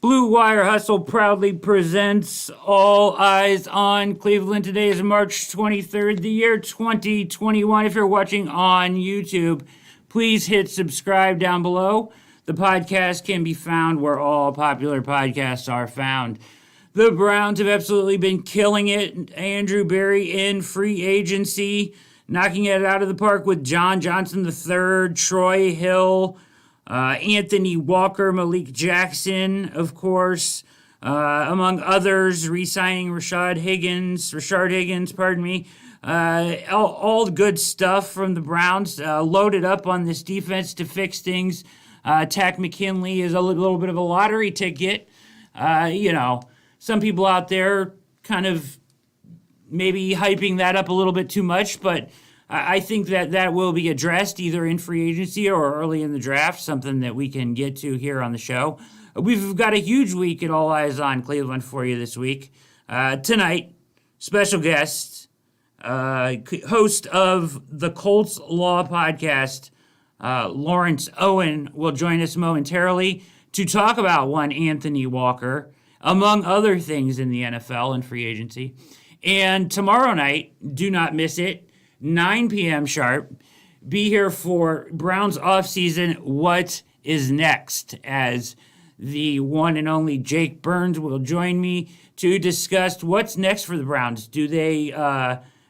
Blue Wire Hustle proudly presents All Eyes on Cleveland. Today is March 23rd, the year 2021. If you're watching on YouTube, please hit subscribe down below. The podcast can be found where all popular podcasts are found. The Browns have absolutely been killing it. Andrew Berry in free agency, knocking it out of the park with John Johnson III, Troy Hill, Anthony Walker, Malik Jackson, of course, among others, re-signing Rashard Higgins, all good stuff from the Browns, loaded up on this defense to fix things. Tack McKinley is a little bit of a lottery ticket. Some people out there kind of maybe hyping that up a little bit too much, but I think that will be addressed either in free agency or early in the draft, something that we can get to here on the show. We've got a huge week at All Eyes on Cleveland for you this week. Tonight, special guest, host of the Colts Law podcast, Lawrence Owen, will join us momentarily to talk about one Anthony Walker, among other things in the NFL and free agency. And tomorrow night, do not miss it, 9 p.m. sharp. Be here for Browns offseason What is Next, as the one and only Jake Burns will join me to discuss what's next for the Browns. Do they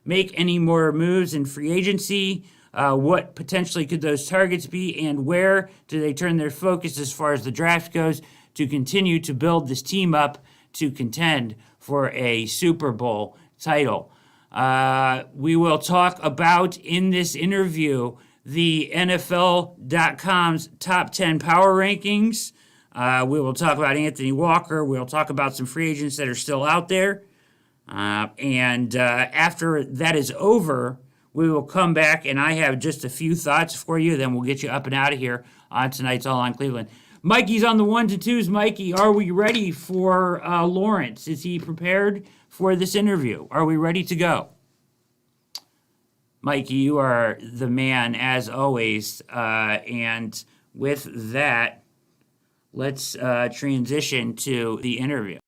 make any more moves in free agency? What potentially could those targets be? And where do they turn their focus as far as the draft goes to continue to build this team up to contend for a Super Bowl title? We will talk about in this interview the NFL.com's top 10 power rankings. We will talk about Anthony Walker. We'll talk about some free agents that are still out there. And after that is over, we will come back and I have just a few thoughts for you. Then we'll get you up and out of here on tonight's All on Cleveland. Mikey's on the ones and twos. Mikey, are we ready for Lawrence? Is he prepared for this interview? Are we ready to go? Mikey, you are the man as always. And with that, let's transition to the interview.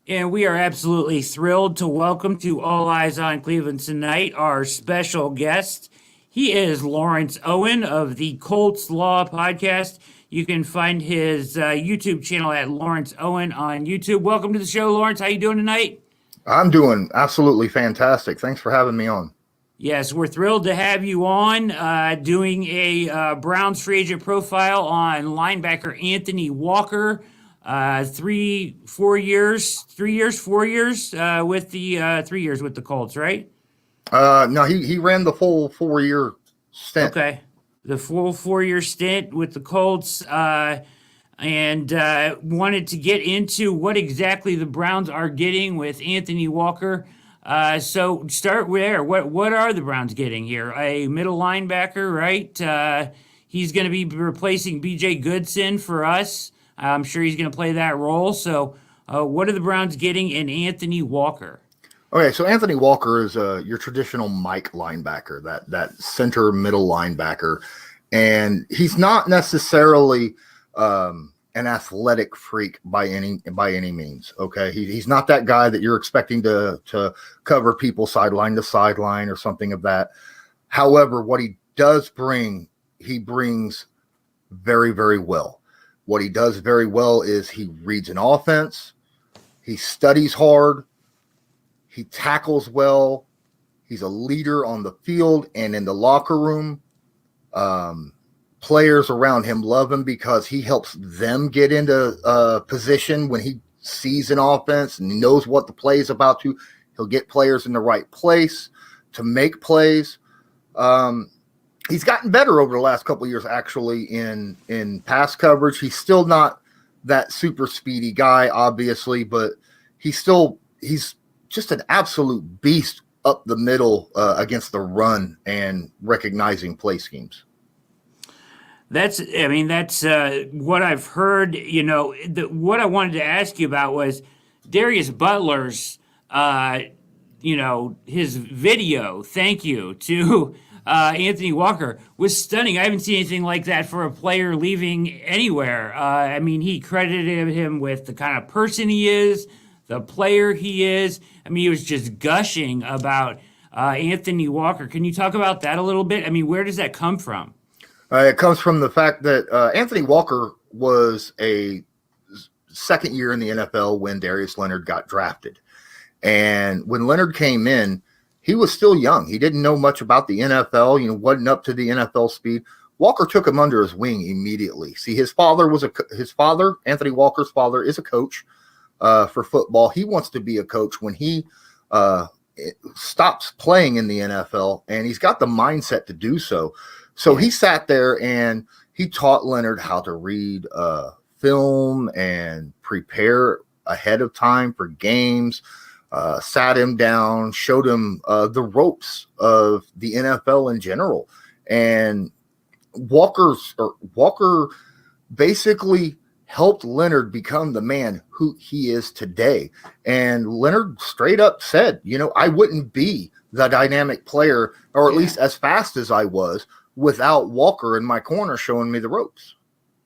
And we are absolutely thrilled to welcome to All Eyes on Cleveland tonight our special guest. He is Lawrence Owen of the Colts Law podcast. You can find his YouTube channel at Lawrence Owen on YouTube. Welcome to the show, Lawrence. How you doing tonight? I'm doing absolutely fantastic. Thanks for having me on. Yes, we're thrilled to have you on, doing a Browns free agent profile on linebacker Anthony Walker. 3 years with the Colts, right? No, he ran the full 4-year stint. Okay, the full 4-year stint with the Colts, and wanted to get into what exactly the Browns are getting with Anthony Walker. So start there. What are the Browns getting here? A middle linebacker, right? He's going to be replacing B.J. Goodson for us. I'm sure he's going to play that role. So what are the Browns getting in Anthony Walker? Okay, so Anthony Walker is your traditional Mike linebacker, that center middle linebacker. And he's not necessarily an athletic freak by any means. Okay, he's not that guy that you're expecting to cover people sideline to sideline or something of that. However, what he does bring, he brings very, very well. What he does very well is he reads an offense, he studies hard, he tackles well, he's a leader on the field and in the locker room. Players around him love him because he helps them get into position when he sees an offense and he knows what the play is about to. He'll get players in the right place to make plays. He's gotten better over the last couple of years, actually, in pass coverage. He's still not that super speedy guy, obviously, but he's just an absolute beast up the middle against the run and recognizing play schemes. That's what I've heard. What I wanted to ask you about was Darius Butler's, his video. Thank you to Anthony Walker was stunning. I haven't seen anything like that for a player leaving anywhere. I mean, he credited him with the kind of person he is, the player he is. I mean, he was just gushing about Anthony Walker. Can you talk about that a little bit? I mean, where does that come from? It comes from the fact that Anthony Walker was a second year in the NFL when Darius Leonard got drafted. And when Leonard came in, he was still young. He didn't know much about the NFL, wasn't up to the NFL speed. Walker took him under his wing immediately. See, his father, Anthony Walker's father, is a coach for football. He wants to be a coach when he stops playing in the NFL, and he's got the mindset to do so. So he sat there and he taught Leonard how to read film and prepare ahead of time for games. Sat him down, showed him the ropes of the NFL in general. And Walker basically helped Leonard become the man who he is today. And Leonard straight up said, I wouldn't be the dynamic player, or at least as fast as I was, without Walker in my corner showing me the ropes.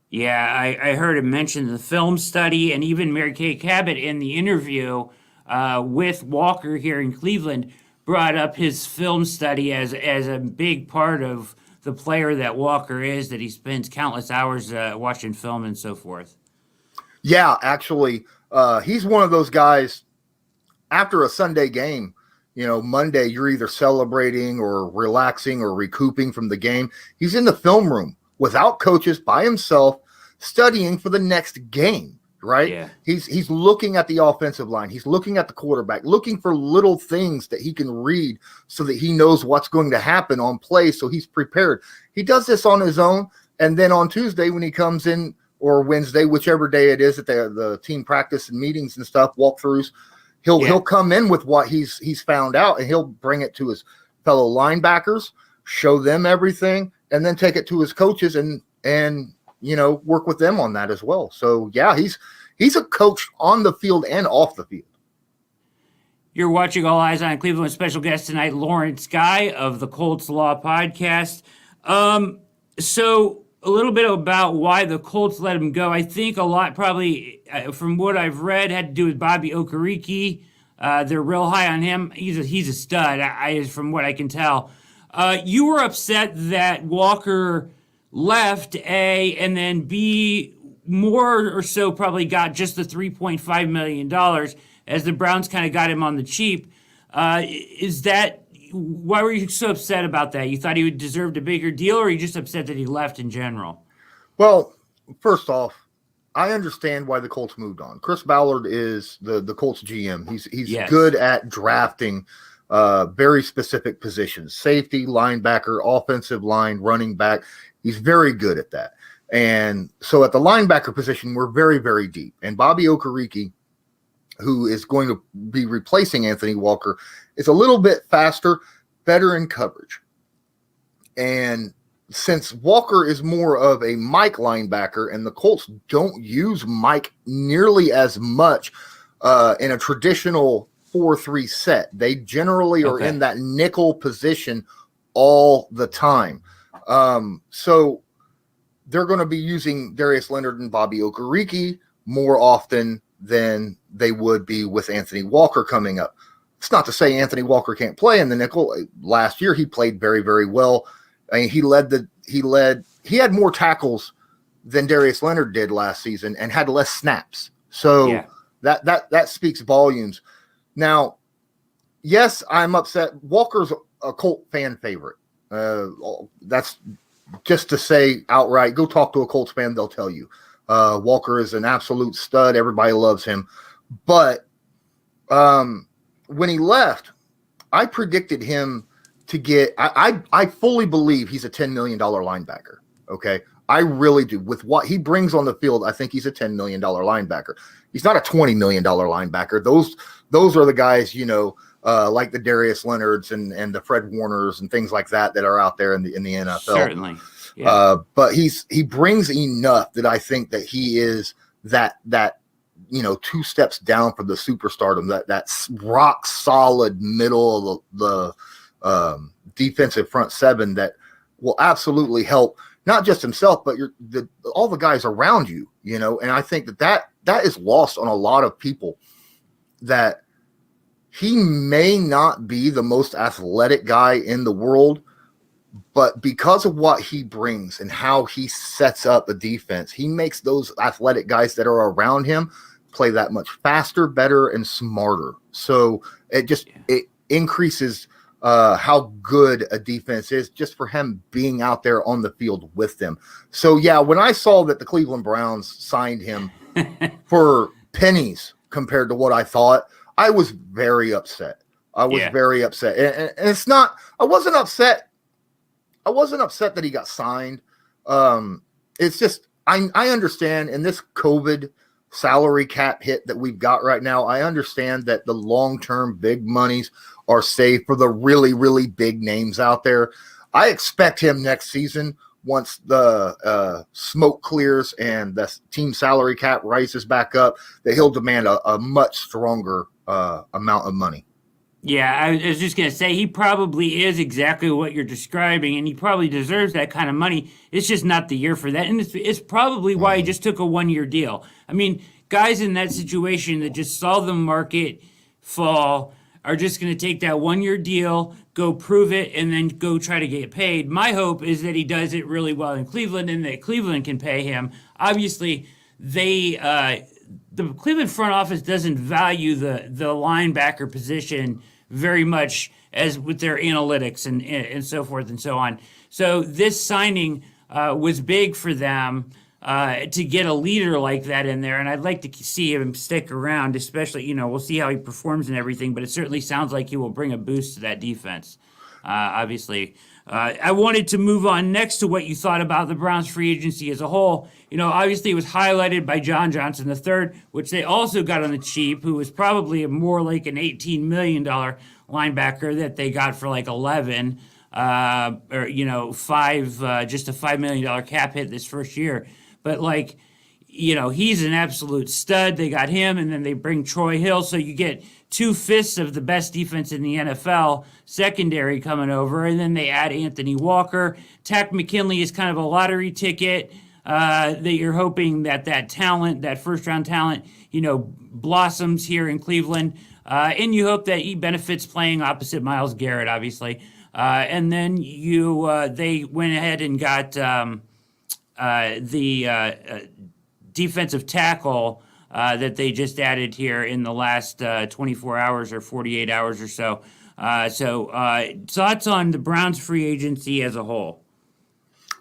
Yeah, I heard him mention the film study, and even Mary Kay Cabot in the interview with Walker here in Cleveland brought up his film study as a big part of the player that Walker is, that he spends countless hours watching film and so forth. Yeah, actually, he's one of those guys. After a Sunday game, Monday you're either celebrating or relaxing or recouping from the game. He's in the film room without coaches, by himself, studying for the next game. Right? Yeah. He's looking at the offensive line. He's looking at the quarterback, looking for little things that he can read so that he knows what's going to happen on play, so he's prepared. He does this on his own, and then on Tuesday when he comes in, or Wednesday, whichever day it is at the team practice and meetings and stuff, walkthroughs, he'll come in with what he's found out, and he'll bring it to his fellow linebackers, show them everything, and then take it to his coaches and work with them on that as well. So yeah, he's a coach on the field and off the field. You're watching All Eyes on Cleveland. Special guest tonight, Lawrence Guy of the Colts Law Podcast. So a little bit about why the Colts let him go. I think a lot, probably from what I've read, had to do with Bobby Okereke. They're real high on him. He's a stud, from what I can tell. You were upset that Walker left, A, and then B, more or so probably got just the $3.5 million as the Browns kind of got him on the cheap. Why were you so upset about that? You thought he would deserve a bigger deal, or are you just upset that he left in general? Well, first off, I understand why the Colts moved on. Chris Ballard is the Colts GM. He's good at drafting very specific positions: safety, linebacker, offensive line, running back. He's very good at that. And so at the linebacker position, we're very, very deep. And Bobby Okereke, who is going to be replacing Anthony Walker, is a little bit faster, better in coverage. And since Walker is more of a Mike linebacker, and the Colts don't use Mike nearly as much in a traditional 4-3 set, they generally are in that nickel position all the time. So they're going to be using Darius Leonard and Bobby Okereke more often than they would be with Anthony Walker coming up. It's not to say Anthony Walker can't play in the nickel. Last year he played very, very well. I mean, he had more tackles than Darius Leonard did last season and had less snaps. So that speaks volumes. Now, yes, I'm upset. Walker's a Colt fan favorite. That's just to say outright, go talk to a Colts fan, they'll tell you. Walker is an absolute stud. Everybody loves him. But when he left, I predicted him to get – I fully believe he's a $10 million linebacker, okay? I really do. With what he brings on the field, I think he's a $10 million linebacker. He's not a $20 million linebacker. Those are the guys, like the Darius Leonards and the Fred Warners and things like that are out there in the NFL. Certainly. Yeah. But he brings enough that I think that he is that 2 steps down from the superstardom, that rock solid middle of the defensive front seven that will absolutely help not just himself, but all the guys around you, you know. And I think that is lost on a lot of people, that he may not be the most athletic guy in the world, but because of what he brings and how he sets up the defense, he makes those athletic guys that are around him play that much faster, better, and smarter. So it increases how good a defense is just for him being out there on the field with them. So, yeah, when I saw that the Cleveland Browns signed him for pennies compared to what I thought, I was very upset. Very upset. And it's not – I wasn't upset that he got signed. It's just I understand in this COVID salary cap hit that we've got right now, I understand that the long-term big monies are saved for the really, really big names out there. I expect him next season, once the smoke clears and the team salary cap rises back up, that he'll demand a much stronger amount of money. Yeah, I was just going to say, he probably is exactly what you're describing, and he probably deserves that kind of money. It's just not the year for that, and it's probably why he just took a 1-year deal. I mean, guys in that situation that just saw the market fall are just going to take that 1-year deal, go prove it, and then go try to get paid. My hope is that he does it really well in Cleveland and that Cleveland can pay him. Obviously, the Cleveland front office doesn't value the linebacker position very much as with their analytics and so forth and so on. So this signing was big for them to get a leader like that in there, and I'd like to see him stick around, especially, we'll see how he performs and everything, but it certainly sounds like he will bring a boost to that defense, obviously. I wanted to move on next to what you thought about the Browns free agency as a whole. Obviously it was highlighted by John Johnson III, which they also got on the cheap, who was probably more like an $18 million linebacker that they got for like 11, or five, just a $5 million cap hit this first year. But he's an absolute stud. They got him, and then they bring Troy Hill, so you get 2/5 of the best defense in the NFL secondary coming over, and then they add Anthony Walker. Takk McKinley is kind of a lottery ticket that you're hoping that talent, that first-round talent, blossoms here in Cleveland, and you hope that he benefits playing opposite Myles Garrett, obviously. And then they went ahead and got the defensive tackle that they just added here in the last 24 hours or 48 hours or so. Thoughts on the Browns free agency as a whole?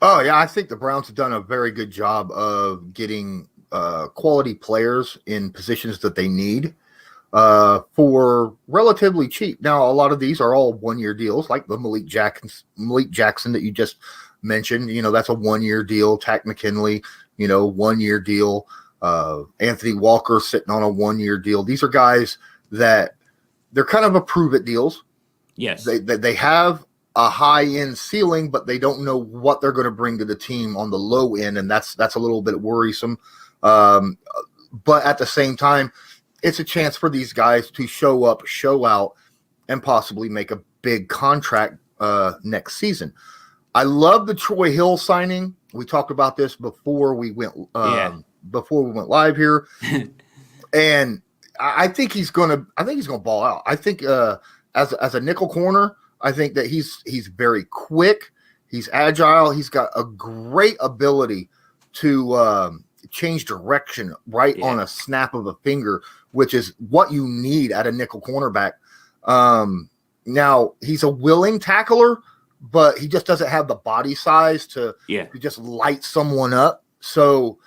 Oh, yeah, I think the Browns have done a very good job of getting quality players in positions that they need for relatively cheap. Now, a lot of these are all 1-year deals, like the Malik Jackson that you just mentioned. That's a 1-year deal. Takk McKinley, 1-year deal. Anthony Walker sitting on a 1-year deal. These are guys that they're kind of a prove-it deals. Yes. They have a high-end ceiling, but they don't know what they're going to bring to the team on the low end, and that's a little bit worrisome. But at the same time, it's a chance for these guys to show up, show out, and possibly make a big contract next season. I love the Troy Hill signing. We talked about this before we went live here, and I think he's gonna ball out. I think as a nickel corner, I think that he's very quick. He's agile. He's got a great ability to change direction on a snap of a finger, which is what you need at a nickel cornerback. Now he's a willing tackler, but he just doesn't have the body size to just light someone up. So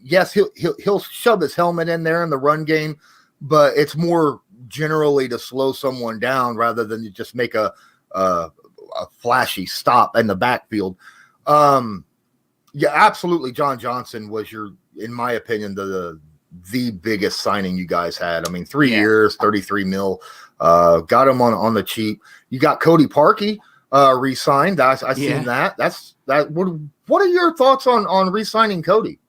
yes, he'll shove his helmet in there in the run game, but it's more generally to slow someone down rather than to just make a flashy stop in the backfield. Yeah, absolutely. John Johnson was in my opinion, the biggest signing you guys had. I mean, 3 years, 33 mil, got him on the cheap. You got Cody Parkey re-signed. I seen that. What are your thoughts on re-signing Cody?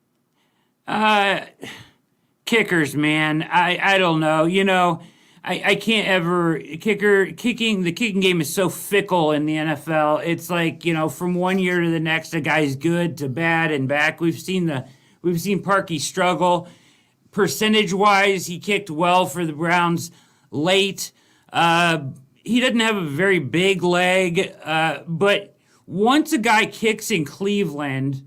Kickers, man. I don't know. I can't ever kicking the kicking game is so fickle in the NFL. It's like, from one year to the next, a guy's good to bad and back. We've seen Parkey struggle. Percentage wise, he kicked well for the Browns late. He doesn't have a very big leg, but once a guy kicks in Cleveland,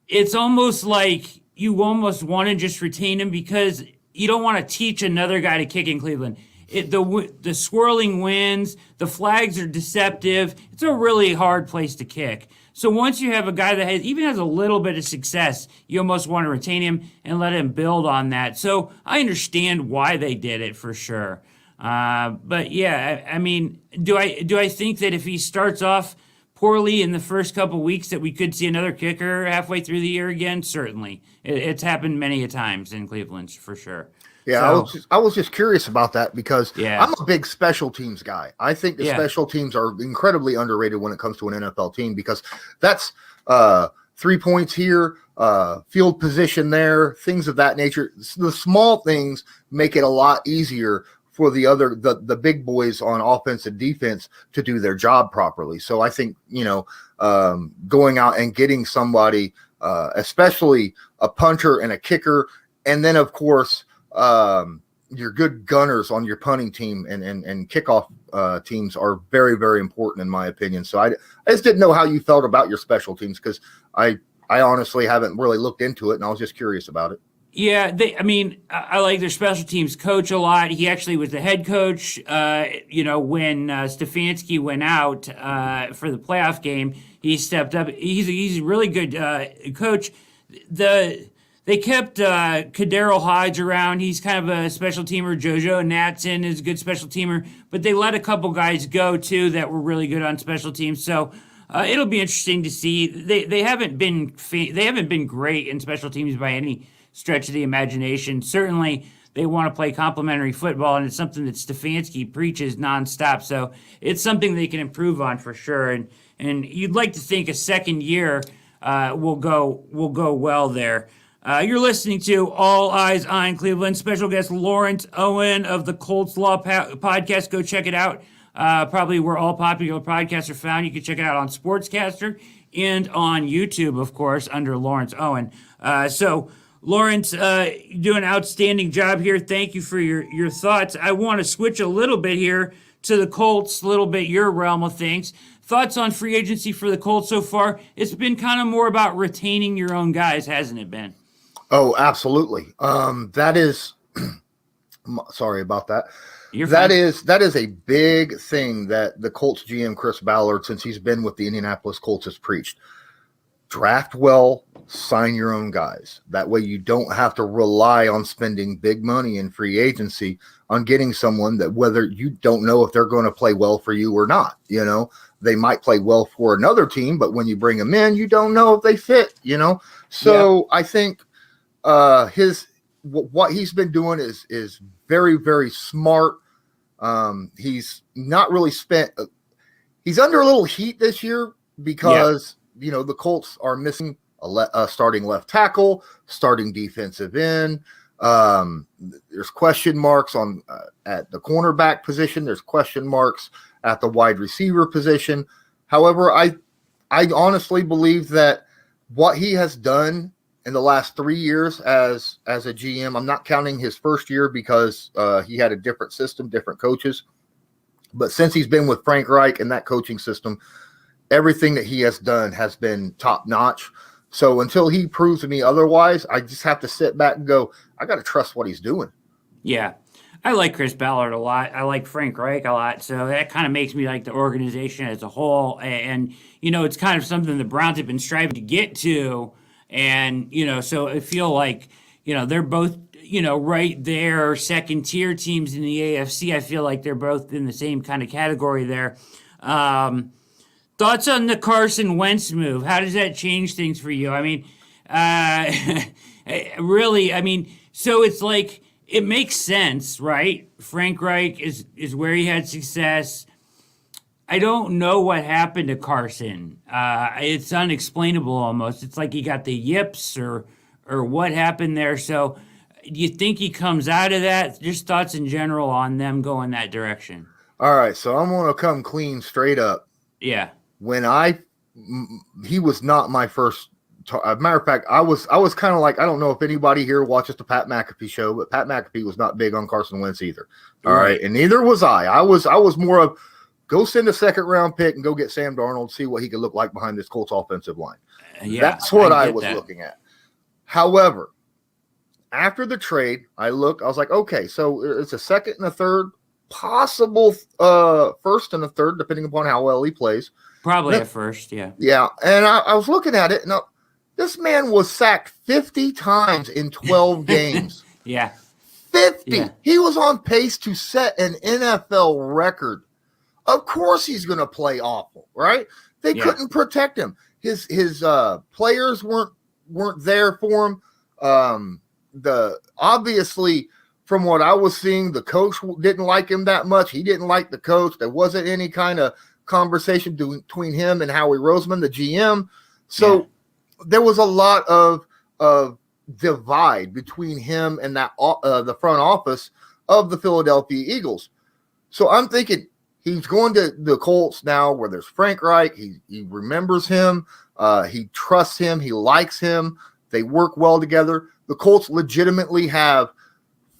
it's almost like you almost want to just retain him because you don't want to teach another guy to kick in Cleveland. The swirling winds, the flags are deceptive. It's a really hard place to kick. So once you have a guy that even has a little bit of success, you almost want to retain him and let him build on that. So I understand why they did it for sure. But yeah, I mean, do I think that if he starts off poorly in the first couple weeks that we could see another kicker halfway through the year again? Certainly. It's happened many a times in Cleveland for sure. Yeah, so, I was just curious about that because yeah. I'm a big special teams guy. I think the special teams are incredibly underrated when it comes to an NFL team because that's 3 points here, field position there, things of that nature. The small things make it a lot easier for the big boys on offense and defense to do their job properly. So I think, going out and getting somebody, especially a punter and a kicker, and then of course your good gunners on your punting team and kickoff teams are very, very important in my opinion. So I just didn't know how you felt about your special teams because I honestly haven't really looked into it and I was just curious about it. Yeah, I like their special teams coach a lot. He actually was the head coach, when Stefanski went out for the playoff game. He stepped up. He's a really good coach. They kept Kadero Hodge around. He's kind of a special teamer. JoJo Natson is a good special teamer. But they let a couple guys go, too, that were really good on special teams. So it'll be interesting to see. They haven't been great in special teams by any stretch of the imagination. Certainly, they want to play complementary football, and it's something that Stefanski preaches nonstop. So it's something they can improve on for sure. And you'd like to think a second year will go well there. You're listening to All Eyes on Cleveland. Special guest Lawrence Owen of the Colts Law Podcast. Go check it out. Probably where all popular podcasts are found. You can check it out on Sportscaster and on YouTube, of course, under Lawrence Owen. So Lawrence, you do an outstanding job here. Thank you for your thoughts. I want to switch a little bit here to the Colts, a little bit your realm of things. Thoughts on free agency for the Colts so far? It's been kind of more about retaining your own guys, hasn't it been? Oh, absolutely. That is sorry about that. That is a big thing that the Colts GM Chris Ballard, since he's been with the Indianapolis Colts, has preached. Draft well, sign your own guys. That way you don't have to rely on spending big money in free agency on getting someone that whether you don't know if they're going to play well for you or not. They might play well for another team, but when you bring them in, you don't know if they fit, So I think what he's been doing is very, very smart. He's not really he's under a little heat this year because the Colts are missing a starting left tackle, starting defensive end. There's question marks at the cornerback position. There's question marks at the wide receiver position. However, I honestly believe that what he has done in the last 3 years as a GM, I'm not counting his first year because he had a different system, different coaches. But since he's been with Frank Reich and that coaching system, everything that he has done has been top notch. So until he proves to me otherwise, I just have to sit back and go, I got to trust what he's doing. Yeah. I like Chris Ballard a lot. I like Frank Reich a lot. So that kind of makes me like the organization as a whole. And it's kind of something the Browns have been striving to get to. And, so I feel like, they're both, right there, second tier teams in the AFC. I feel like they're both in the same kind of category there. Thoughts on the Carson Wentz move? How does that change things for you? I mean, really, so it's like, it makes sense, right? Frank Reich is where he had success. I don't know what happened to Carson. It's unexplainable almost. It's like he got the yips or what happened there. So Do you think he comes out of that? Just thoughts in general on them going that direction. All right, so I'm going to come clean straight up. Yeah. When he was not my first. Matter of fact, I was kind of like, I don't know if anybody here watches the Pat McAfee show, but Pat McAfee was not big on Carson Wentz either. All right, and neither was I. I was more of go send a second round pick and go get Sam Darnold, see what he could look like behind this Colts offensive line. Yeah, that's what I was looking at. However, after the trade, I was like, okay, so it's a second and a third, possible first and a third, depending upon how well he plays. Probably at first, yeah. Yeah, and I was looking at it, and this man was sacked 50 times in 12 games. Yeah. 50. Yeah. He was on pace to set an NFL record. Of course he's going to play awful, right? They couldn't protect him. His players weren't there for him. Obviously, from what I was seeing, the coach didn't like him that much. He didn't like the coach. There wasn't any kind of conversation between him and Howie Roseman, the GM. So there was a lot of divide between him and that the front office of the Philadelphia Eagles. So I'm thinking he's going to the Colts now where there's Frank Reich. He remembers him. He trusts him. He likes him. They work well together. The Colts legitimately have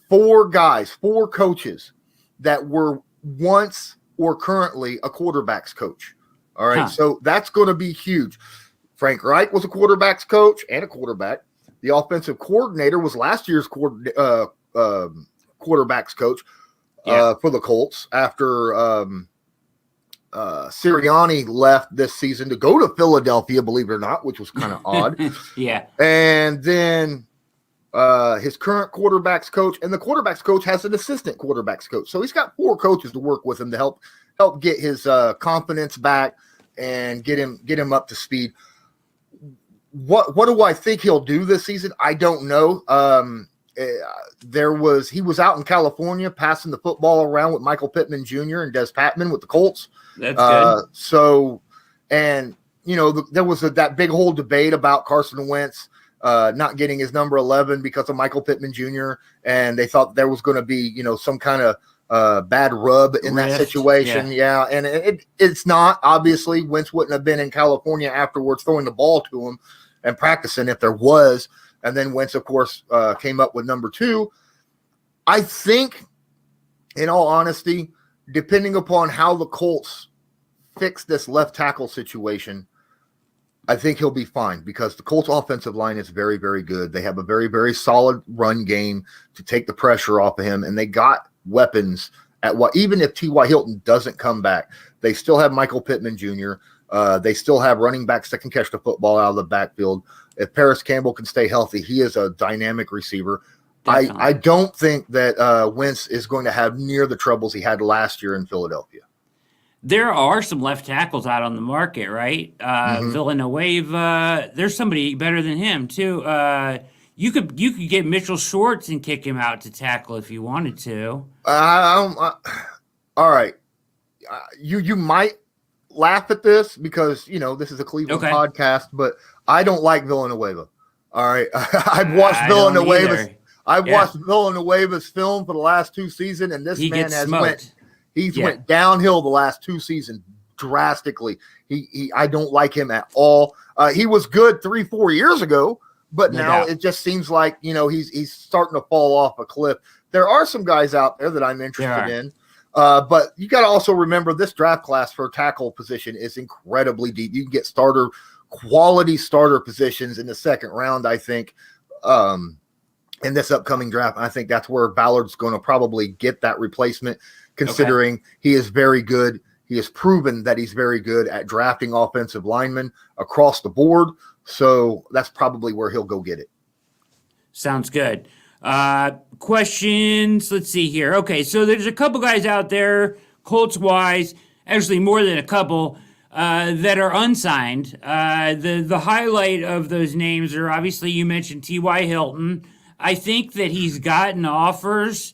four coaches that were once or currently a quarterback's coach. All right. So that's going to be huge. Frank Reich was a quarterback's coach and a quarterback. The offensive coordinator was last year's quarterback's coach for the Colts after Sirianni left this season to go to Philadelphia, believe it or not, which was kind of odd. Yeah. And then his current quarterback's coach, and the quarterback's coach has an assistant quarterback's coach. So he's got four coaches to work with him to help get his confidence back and get him up to speed. What do I think he'll do this season? I don't know. He was out in California passing the football around with Michael Pittman Jr. and Des Patman with the Colts. That's good. There was that big whole debate about Carson Wentz not getting his number 11 because of Michael Pittman Jr. And they thought there was going to be, some kind of bad rub in that situation. Yeah. And it's not. Obviously, Wentz wouldn't have been in California afterwards throwing the ball to him and practicing if there was. And then Wentz, of course, came up with number 2. I think, in all honesty, depending upon how the Colts fix this left tackle situation, I think he'll be fine because the Colts offensive line is very, very good. They have a very, very solid run game to take the pressure off of him. And they got weapons even if T.Y. Hilton doesn't come back, they still have Michael Pittman Jr. They still have running backs that can catch the football out of the backfield. If Paris Campbell can stay healthy, he is a dynamic receiver. I don't think that Wentz is going to have near the troubles he had last year in Philadelphia. There are some left tackles out on the market, right? Villanueva. There's somebody better than him too. You could get Mitchell Schwartz and kick him out to tackle if you wanted to. All right, you might laugh at this because this is a Cleveland podcast, but I don't like Villanueva. All right, I've watched Villanueva's. I've watched Villanueva's film for the last 2 seasons, and this man has went downhill the last 2 seasons drastically. I don't like him at all. He was good 3-4 years ago, but now it just seems like he's starting to fall off a cliff. There are some guys out there that I'm interested in, but you got to also remember this draft class for tackle position is incredibly deep. You can get quality starter positions in the second round, I think. In this upcoming draft, I think that's where Ballard's going to probably get that replacement, considering he is very good. He has proven that he's very good at drafting offensive linemen across the board. So that's probably where he'll go get it. Sounds good. Questions? Let's see here. Okay, so there's a couple guys out there, Colts-wise, actually more than a couple, that are unsigned. The highlight of those names are obviously you mentioned T.Y. Hilton. I think that he's gotten offers,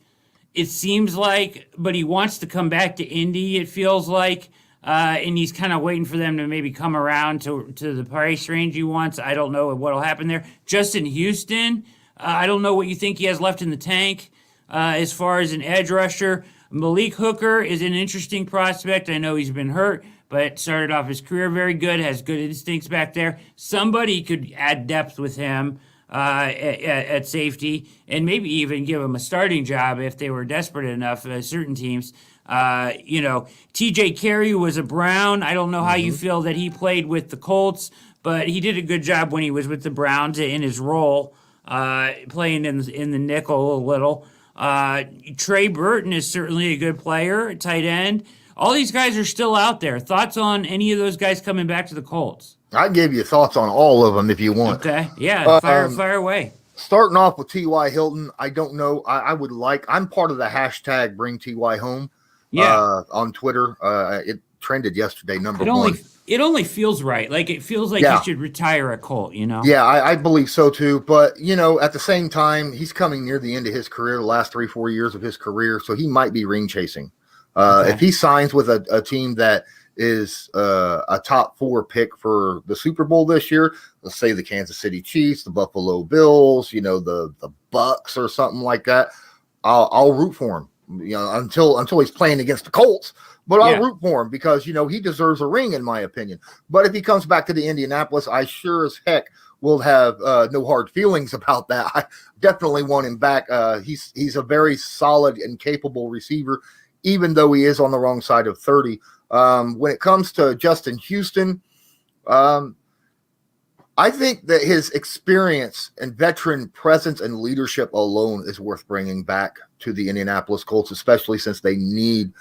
it seems like, but he wants to come back to Indy, it feels like, and he's kind of waiting for them to maybe come around to the price range he wants. I don't know what will happen there. Justin Houston, I don't know what you think he has left in the tank as far as an edge rusher. Malik Hooker is an interesting prospect. I know he's been hurt, but started off his career very good, has good instincts back there. Somebody could add depth with him at safety and maybe even give him a starting job if they were desperate enough, certain teams. TJ Cary was a Brown. I don't know how you feel that he played with the Colts, but he did a good job when he was with the Browns in his role, playing in the nickel a little. Trey Burton is certainly a good player, tight end. All these guys are still out there. Thoughts on any of those guys coming back to the Colts? I gave you thoughts on all of them if you want. Okay, yeah, fire away. Starting off with T.Y. Hilton, I don't know. I'm part of the hashtag Bring T.Y. Home on Twitter. It trended yesterday, number one. It only feels right. Like, it feels like he should retire a Colt, you know? Yeah, I believe so too. But, at the same time, he's coming near the end of his career, the last 3-4 years of his career. So he might be ring chasing. If he signs with a team that is a top 4 pick for the Super Bowl this year, let's say the Kansas City Chiefs, the Buffalo Bills, the Bucks or something like that, I'll root for him, until he's playing against the Colts. But I'll root for him because, he deserves a ring, in my opinion. But if he comes back to the Indianapolis, I sure as heck will have no hard feelings about that. I definitely want him back. He's a very solid and capable receiver, even though he is on the wrong side of 30. When it comes to Justin Houston, I think that his experience and veteran presence and leadership alone is worth bringing back to the Indianapolis Colts, especially since they need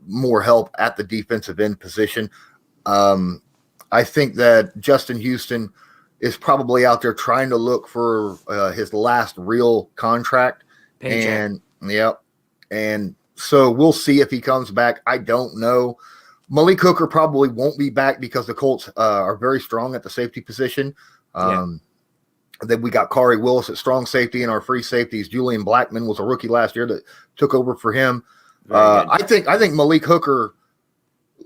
more help at the defensive end position. I think that Justin Houston is probably out there trying to look for his last real contract. Paycheck. And so we'll see if he comes back. I don't know. Malik Hooker probably won't be back because the Colts are very strong at the safety position. Then we got Cary Willis at strong safety, and our free safeties. Julian Blackman was a rookie last year that took over for him. I think Malik Hooker,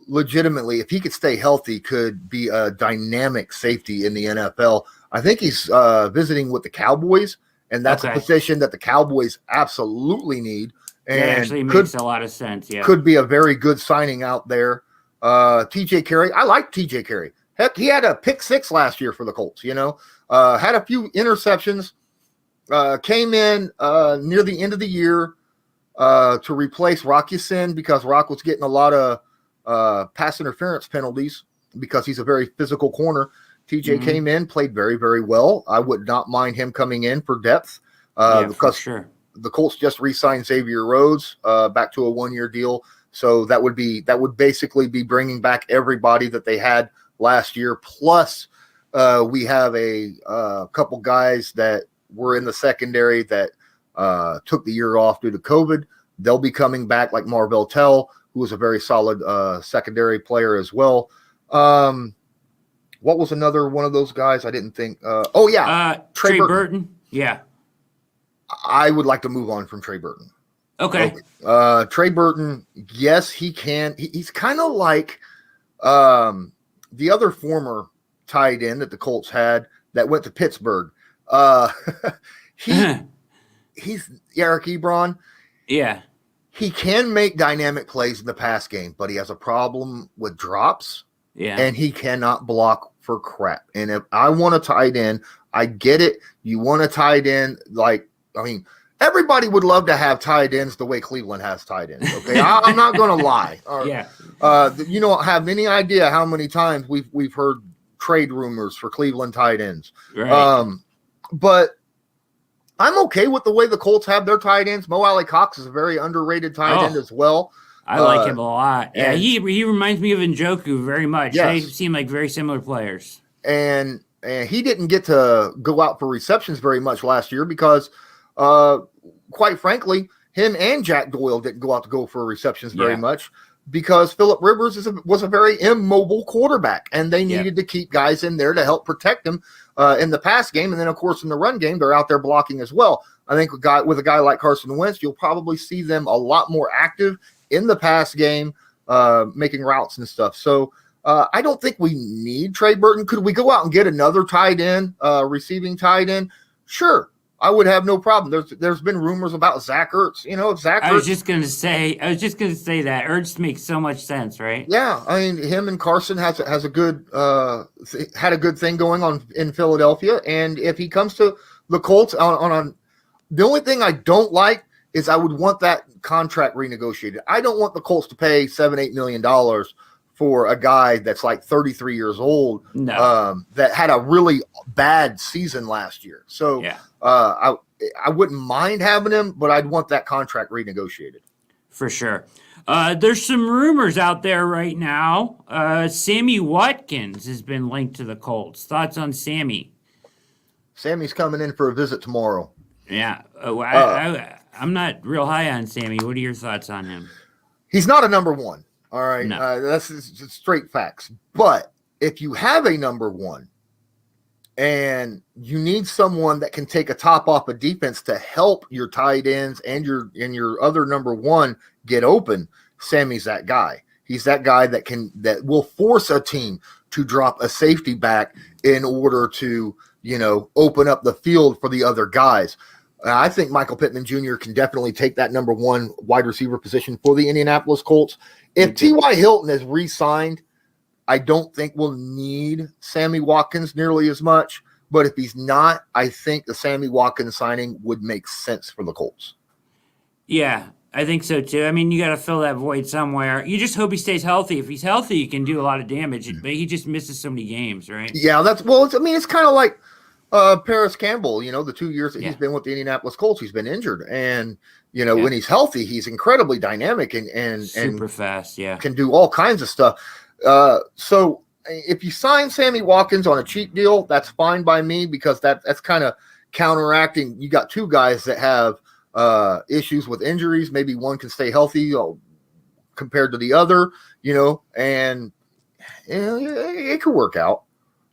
legitimately, if he could stay healthy, could be a dynamic safety in the NFL. I think he's visiting with the Cowboys, and that's a position that the Cowboys absolutely need. And that actually makes a lot of sense. Yeah, could be a very good signing out there. TJ Cary, I like TJ Cary. Heck, he had a pick 6 last year for the Colts. Had a few interceptions. Came in near the end of the year to replace Rock Ya-Sin because Rock was getting a lot of pass interference penalties because he's a very physical corner. TJ came in, played very, very well. I would not mind him coming in for depth because for sure. The Colts just re-signed Xavier Rhodes back to a 1-year deal. So that would basically be bringing back everybody that they had last year. Plus, we have a couple guys that were in the secondary that took the year off due to COVID. They'll be coming back, like Marvell Tell, who was a very solid secondary player as well. What was another one of those guys? I didn't think. Trey Burton. Yeah. I would like to move on from Trey Burton. Okay. Trey Burton, yes, he can. He's kind of like the other former tight end that the Colts had that went to Pittsburgh. He's Eric Ebron. Yeah. He can make dynamic plays in the pass game, but he has a problem with drops. Yeah. And he cannot block for crap. And if I want a tight end, I get it. You want a tight end everybody would love to have tight ends the way Cleveland has tight ends. Okay, I'm not going to lie. Yeah. You don't have any idea how many times we've heard trade rumors for Cleveland tight ends. Right. But I'm okay with the way the Colts have their tight ends. Mo Alley Cox is a very underrated tight end as well. I like him a lot. Yeah, he reminds me of Njoku very much. Yes. They seem like very similar players. And he didn't get to go out for receptions very much last year because, quite frankly, him and Jack Doyle didn't go for receptions very much because Phillip Rivers was a very immobile quarterback, and they needed to keep guys in there to help protect him in the pass game. And then, of course, in the run game, they're out there blocking as well. I think with a guy like Carson Wentz, you'll probably see them a lot more active in the pass game, making routes and stuff. So I don't think we need Trey Burton. Could we go out and get another tight end, receiving tight end? Sure. I would have no problem. There's been rumors about Zach Ertz. If Zach Ertz, I was just gonna say that Ertz makes so much sense, right? yeah, I mean, him and Carson has a good had a good thing going on in Philadelphia, and if he comes to the Colts the only thing I don't like is I would want that contract renegotiated. I don't want the Colts to pay $7-8 million for a guy that's like 33 years old, that had a really bad season last year. So yeah. I wouldn't mind having him, but I'd want that contract renegotiated. For sure. There's some rumors out there right now. Sammy Watkins has been linked to the Colts. Thoughts on Sammy? Sammy's coming in for a visit tomorrow. Yeah. I'm not real high on Sammy. What are your thoughts on him? He's not a number one. All right. No. That's just straight facts. But if you have a number one and you need someone that can take a top off a defense to help your tight ends and your other number one get open, Sammy's that guy. He's that guy that will force a team to drop a safety back in order to, open up the field for the other guys. I think Michael Pittman Jr. can definitely take that number one wide receiver position for the Indianapolis Colts. If T.Y. Hilton is re-signed, I don't think we'll need Sammy Watkins nearly as much. But if he's not, I think the Sammy Watkins signing would make sense for the Colts. Yeah, I think so too. I mean, you got to fill that void somewhere. You just hope he stays healthy. If he's healthy, he can do a lot of damage. But he just misses so many games, right? Yeah, it's kind of like Paris Campbell. The 2 years that he's been with the Indianapolis Colts, he's been injured, and when he's healthy, he's incredibly dynamic and super fast. Yeah, can do all kinds of stuff. So if you sign Sammy Watkins on a cheap deal, that's fine by me, because that's kind of counteracting. You got two guys that have issues with injuries. Maybe one can stay healthy compared to the other, and it could work out.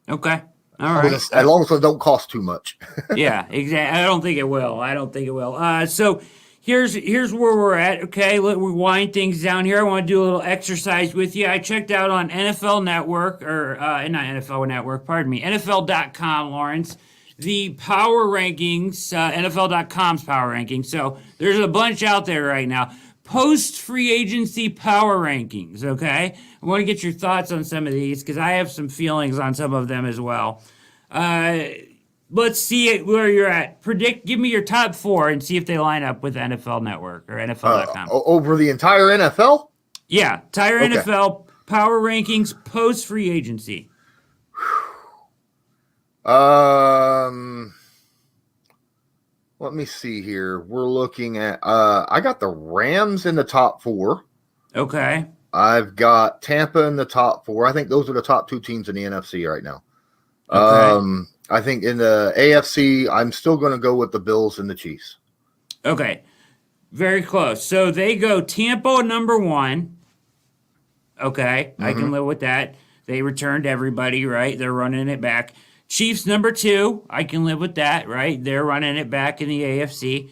Okay. All right. As long as it don't cost too much. Yeah, exactly. I don't think it will. So here's where we're at. Okay, let me wind things down here. I want to do a little exercise with you. I checked out on NFL Network, or not NFL Network, pardon me, NFL.com, Lawrence, the power rankings, NFL.com's power rankings. So there's a bunch out there right now. Post-free agency power rankings, okay? I want to get your thoughts on some of these, because I have some feelings on some of them as well. Let's see where you're at. Give me your top four and see if they line up with NFL Network or NFL.com. Over the entire NFL? Yeah, entire NFL power rankings post-free agency. Let me see here. We're looking at I got the Rams in the top four. Okay. I've got Tampa in the top four. I think those are the top two teams in the NFC right now. Okay. I think in the AFC, I'm still going to go with the Bills and the Chiefs. Okay. Very close. So they go Tampa number one. Okay. I can live with that. They returned everybody, right? They're running it back. Chiefs number two. I can live with that, right? They're running it back in the AFC.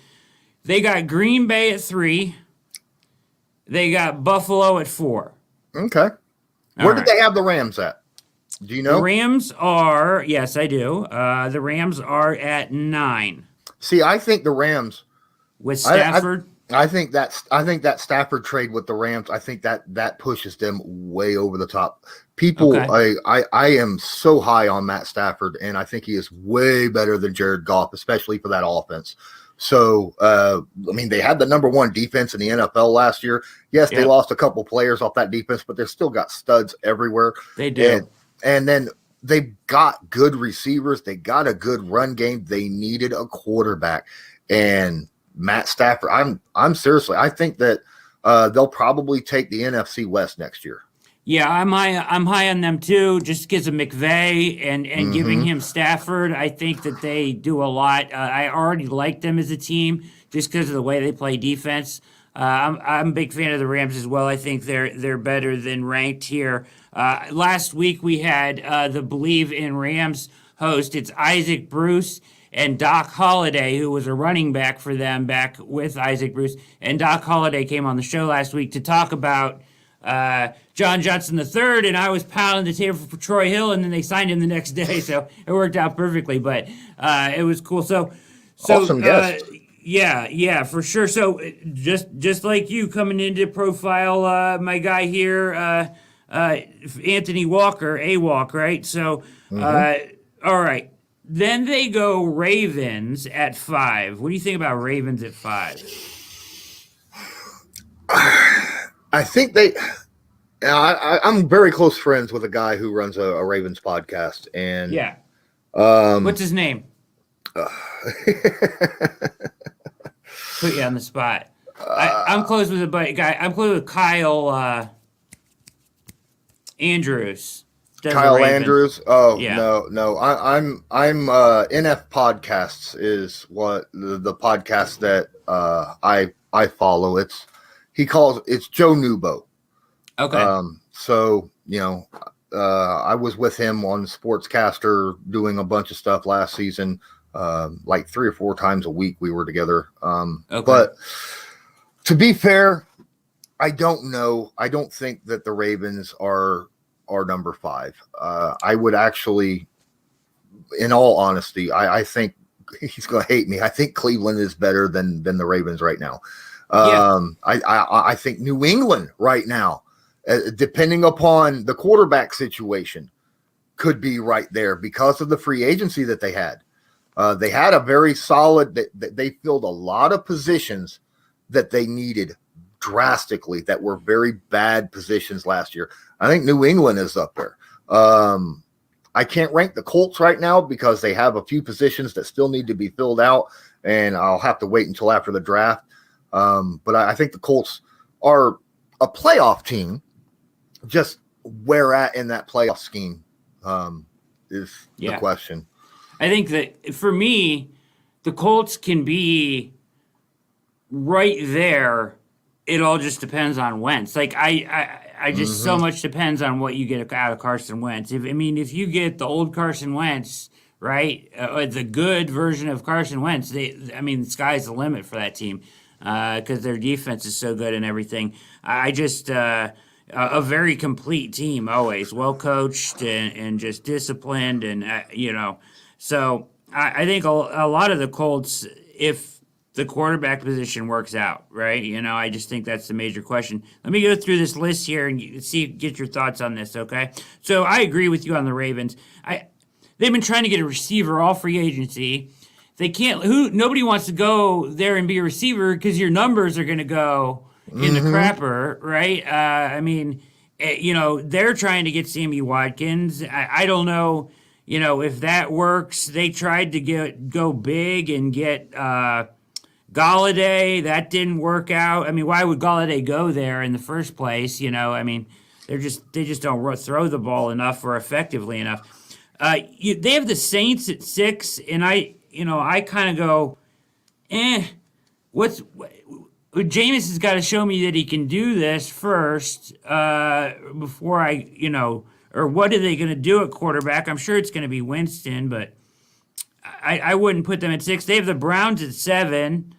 They got Green Bay at 3. They got Buffalo at 4. Okay. Where did they have the Rams at? Do you know? The Rams are, yes, I do. The Rams are at 9. See, I think the Rams with Stafford. I think that Stafford trade with the Rams, I think that pushes them way over the top. People, okay. I am so high on Matt Stafford, and I think he is way better than Jared Goff, especially for that offense. So, they had the number one defense in the NFL last year. Yes, they lost a couple players off that defense, but they've still got studs everywhere. They do. And then they've got good receivers. They got a good run game. They needed a quarterback. And Matt Stafford, I'm seriously, I think that they'll probably take the NFC West next year. Yeah, I'm high on them too, just because of McVay and giving him Stafford. I think that they do a lot. I already like them as a team just because of the way they play defense. I'm a big fan of the Rams as well. I think they're better than ranked here. Last week we had the Believe in Rams host. It's Isaac Bruce and Doc Holliday, who was a running back for them back with Isaac Bruce. And Doc Holliday came on the show last week to talk about John Johnson III, and I was pounding the table for Troy Hill, and then they signed him the next day, so it worked out perfectly. But it was cool. So Awesome guest. yeah, for sure. So just like you coming in to profile my guy here, Anthony Walker, A-Walk, right? So all right. Then they go Ravens at 5. What do you think about Ravens at 5? I think I'm very close friends with a guy who runs a Ravens podcast, and Yeah. What's his name? Put you on the spot. I'm close with a guy. I'm close with Kyle Andrews. Does the Kyle Ravens. Andrews. Oh Yeah. no. I'm NF Podcasts is what the podcast that I follow. It's Joe Newbo. Okay. So I was with him on Sportscaster doing a bunch of stuff last season. Like 3 or 4 times a week we were together. Okay. But to be fair, I don't know. I don't think that the Ravens are number 5. I would actually, in all honesty, I think he's going to hate me. I think Cleveland is better than the Ravens right now. I think New England right now, depending upon the quarterback situation, could be right there because of the free agency that they had. They had a very solid. They filled a lot of positions that they needed drastically that were very bad positions last year. I think New England is up there. I can't rank the Colts right now because they have a few positions that still need to be filled out, and I'll have to wait until after the draft. But I think the Colts are a playoff team. Just where at in that playoff scheme is the question. I think that for me, the Colts can be right there. It all just depends on Wentz. Like I just so much depends on what you get out of Carson Wentz. If you get the old Carson Wentz, right, the good version of Carson Wentz, the sky's the limit for that team because their defense is so good and everything. I just a very complete team, always well coached and just disciplined, and So I think a lot of the Colts, if the quarterback position works out, right? I just think that's the major question. Let me go through this list here and get your thoughts on this, okay? So I agree with you on the Ravens. They've been trying to get a receiver all free agency. They can't. Nobody wants to go there and be a receiver because your numbers are going to go in the crapper, right? They're trying to get Sammy Watkins. I don't know. If that works. They tried to go big and get Galladay. That didn't work out. Why would Galladay go there in the first place? They just don't throw the ball enough or effectively enough. They have the Saints at 6, and I kind of go, Jameis has got to show me that he can do this first before or what are they going to do at quarterback? I'm sure it's going to be Winston, but I wouldn't put them at 6. They have the Browns at 7.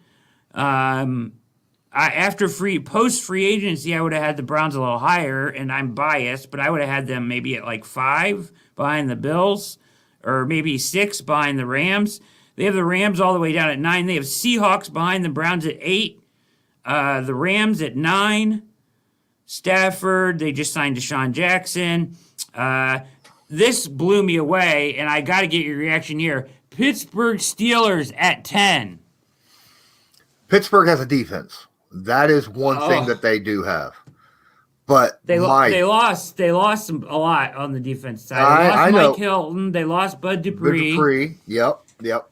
After post free agency, I would have had the Browns a little higher, and I'm biased, but I would have had them maybe at like 5 behind the Bills, or maybe 6 behind the Rams. They have the Rams all the way down at 9. They have Seahawks behind the Browns at 8. The Rams at 9. Stafford, they just signed Deshaun Jackson. This blew me away, and I got to get your reaction here. Pittsburgh Steelers at 10. Pittsburgh has a defense. That is one thing that they do have. But they lost a lot on the defense side. They lost Mike Hilton. They lost Bud Dupree. Yep.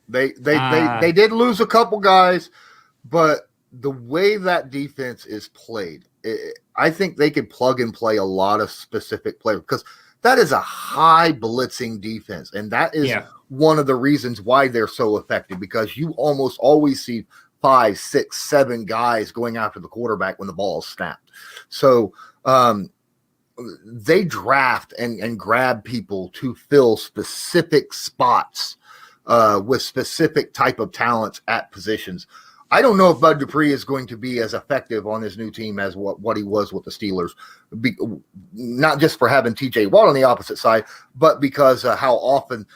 They did lose a couple guys, but the way that defense is played, I think they could plug and play a lot of specific players because that is a high blitzing defense, and that is one of the reasons why they're so effective, because you almost always see 5, 6, 7 guys going after the quarterback when the ball is snapped. So they draft and grab people to fill specific spots with specific type of talents at positions. I don't know if Bud Dupree is going to be as effective on this new team as what he was with the Steelers. Not just for having T.J. Watt on the opposite side, but because how often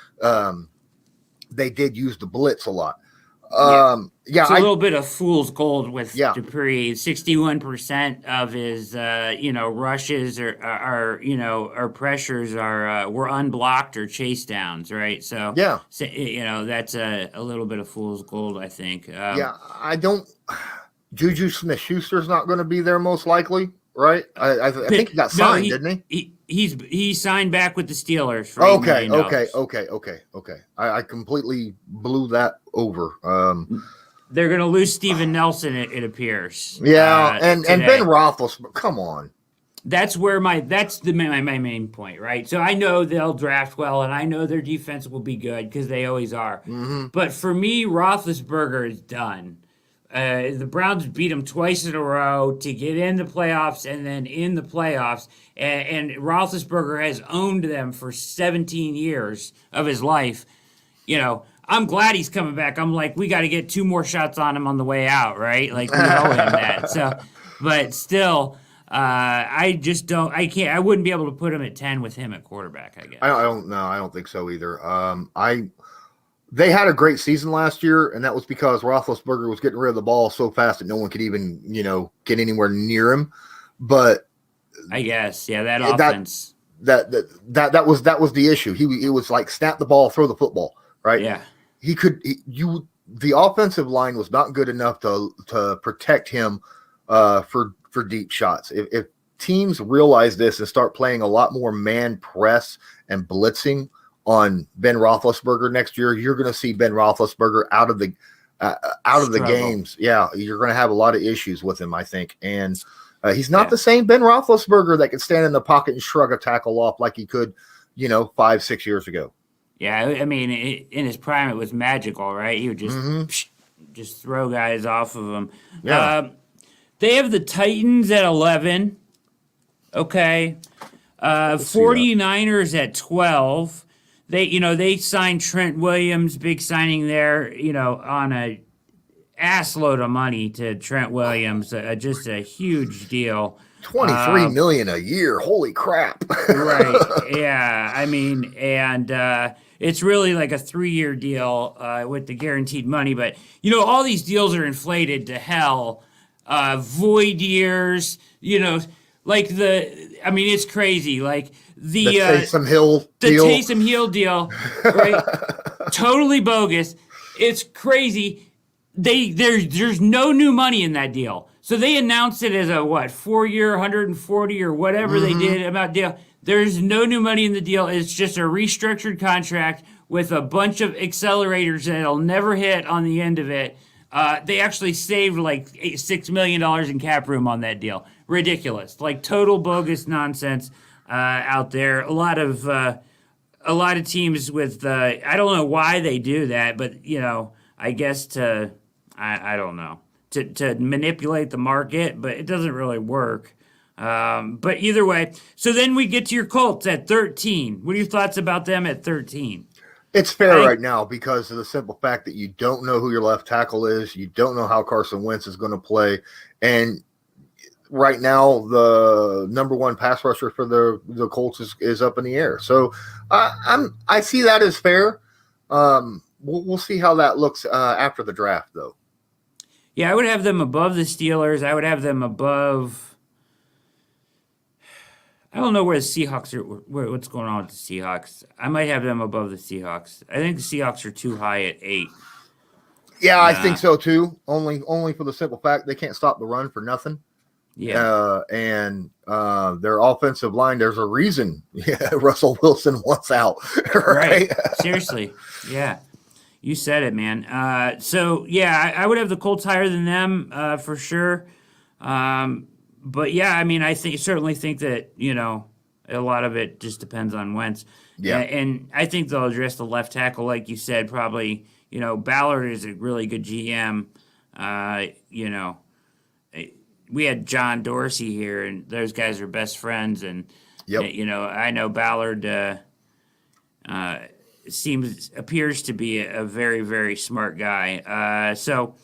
they did use the blitz a lot. It's a little bit of fool's gold with Dupree. 61% of his, rushes or pressures were unblocked or chase downs, right? So that's a little bit of fool's gold, I think. I don't. Juju Smith-Schuster's not going to be there most likely, right? I think he got signed, didn't he? He signed back with the Steelers for $8 million. Okay. I completely blew that over. They're going to lose Steven Nelson, it appears. Yeah, and Ben Roethlisberger. Come on. That's where my main point, right? So I know they'll draft well, and I know their defense will be good because they always are. Mm-hmm. But for me, Roethlisberger is done. The Browns beat him twice in a row to get in the playoffs and then in the playoffs. And Roethlisberger has owned them for 17 years of his life. I'm glad he's coming back. I'm like, we got to get 2 more shots on him on the way out, right? Like, we owe him that. So, but still, I wouldn't be able to put him at 10 with him at quarterback, I guess. I don't know. I don't think so either. They had a great season last year, and that was because Roethlisberger was getting rid of the ball so fast that no one could even, get anywhere near him. But I guess, that offense. That was the issue. It was like snap the ball, throw the football, right? Yeah. The offensive line was not good enough to protect him for deep shots. If teams realize this and start playing a lot more man press and blitzing on Ben Roethlisberger next year, you're going to see Ben Roethlisberger out of the games. Yeah, you're going to have a lot of issues with him, I think. And he's not the same Ben Roethlisberger that could stand in the pocket and shrug a tackle off like he could, 5-6 years ago. Yeah, I mean, in his prime, it was magical, right? He would just throw guys off of him. Yeah. They have the Titans at 11. Okay. 49ers at 12. They signed Trent Williams, big signing there, on a ass load of money to Trent Williams, just a huge deal. $23 million a year. Holy crap. Right. Yeah. I mean, and it's really like a 3-year deal with the guaranteed money. But, all these deals are inflated to hell. Void years, it's crazy. Like the Taysom Hill deal. The Taysom Hill deal, right? Totally bogus. It's crazy. There's no new money in that deal. So they announced it as a 4-year, 140 or whatever they did about deal. There's no new money in the deal. It's just a restructured contract with a bunch of accelerators that'll never hit on the end of it. They actually saved like $6 million in cap room on that deal. Ridiculous, like total bogus nonsense out there. A lot of teams with I don't know why they do that, but I guess I don't know to manipulate the market, but it doesn't really work. But either way, so then we get to your Colts at 13. What are your thoughts about them at 13? It's fair right now because of the simple fact that you don't know who your left tackle is. You don't know how Carson Wentz is going to play. And right now, the number 1 pass rusher for the Colts is up in the air. So I see that as fair. We'll see how that looks after the draft, though. Yeah, I would have them above the Steelers. I would have them above. I don't know where the Seahawks are. What's going on with the Seahawks? I might have them above the Seahawks. I think the Seahawks are too high at 8. Yeah, I think so too. Only for the simple fact they can't stop the run for nothing. Yeah, and their offensive line. There's a reason. Yeah, Russell Wilson wants out. Right? Seriously. Yeah, you said it, man. So yeah, I would have the Colts higher than them for sure. But yeah, I mean, certainly think that, a lot of it just depends on Wentz. Yeah. And I think they'll address the left tackle, like you said, probably, Ballard is a really good GM. We had John Dorsey here, and those guys are best friends. And, I know Ballard appears to be a very, very smart guy. So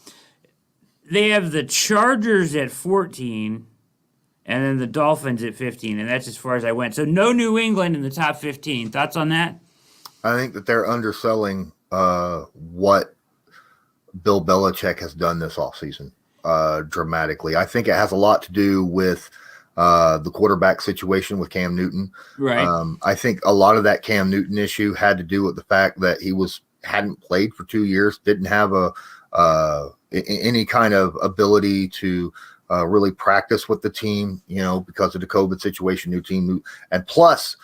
they have the Chargers at 14, and then the Dolphins at 15, and that's as far as I went. So no New England in the top 15. Thoughts on that? I think that they're underselling what Bill Belichick has done this offseason dramatically. I think it has a lot to do with the quarterback situation with Cam Newton. Right. I think a lot of that Cam Newton issue had to do with the fact that he hadn't played for 2 years, didn't have any kind of ability to really practice with the team, because of the COVID situation, new team. And plus,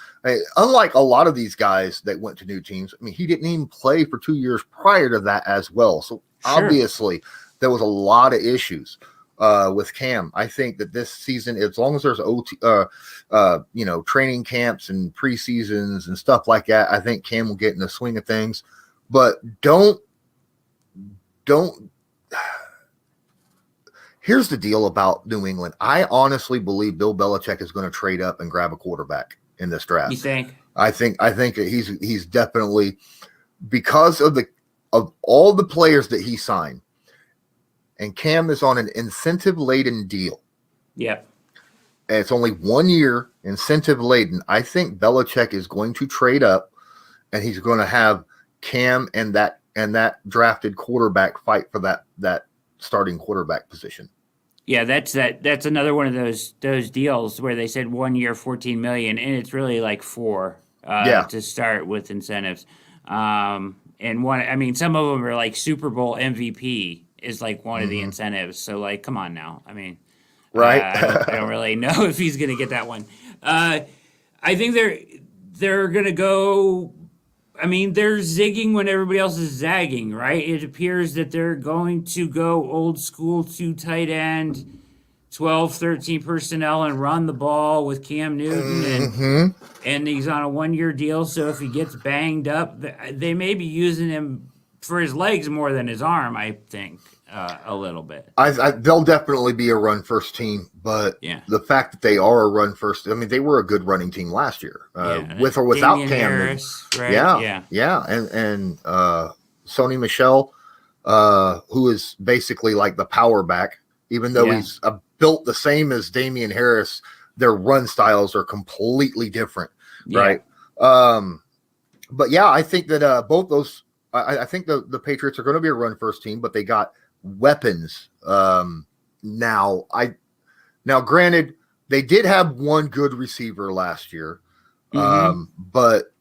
unlike a lot of these guys that went to new teams, he didn't even play for 2 years prior to that as well. So obviously there was a lot of issues with Cam. I think that this season, as long as there's training camps and preseasons and stuff like that, I think Cam will get in the swing of things. But don't. Here's the deal about New England. I honestly believe Bill Belichick is going to trade up and grab a quarterback in this draft. You think? I think that he's definitely, because of all the players that he signed, and Cam is on an incentive-laden deal. Yep. And it's only 1 year incentive-laden. I think Belichick is going to trade up, and he's going to have Cam and that drafted quarterback fight for that starting quarterback position. Yeah, that's another one of those deals where they said 1 year, $14 million, and it's really like four to start with incentives. And some of them are like Super Bowl MVP is like one of the incentives. So like, come on now. Right. I don't really know if he's going to get that one. I think they're going to go. They're zigging when everybody else is zagging, right? It appears that they're going to go old school, 2 tight end, 12, 13 personnel, and run the ball with Cam Newton. And he's on a 1 year deal. So if he gets banged up, they may be using him for his legs more than his arm, I think, a little bit. They'll definitely be a run-first team, but the fact that they are a run-first, they were a good running team last year, with or without Damian Cam. Harris, right? Yeah. And Sony Michel, who is basically like the power back, even though he's built the same as Damian Harris, their run styles are completely different, right? But yeah, I think that both those. I think the Patriots are going to be a run-first team, but they got weapons now. Granted, they did have one good receiver last year, but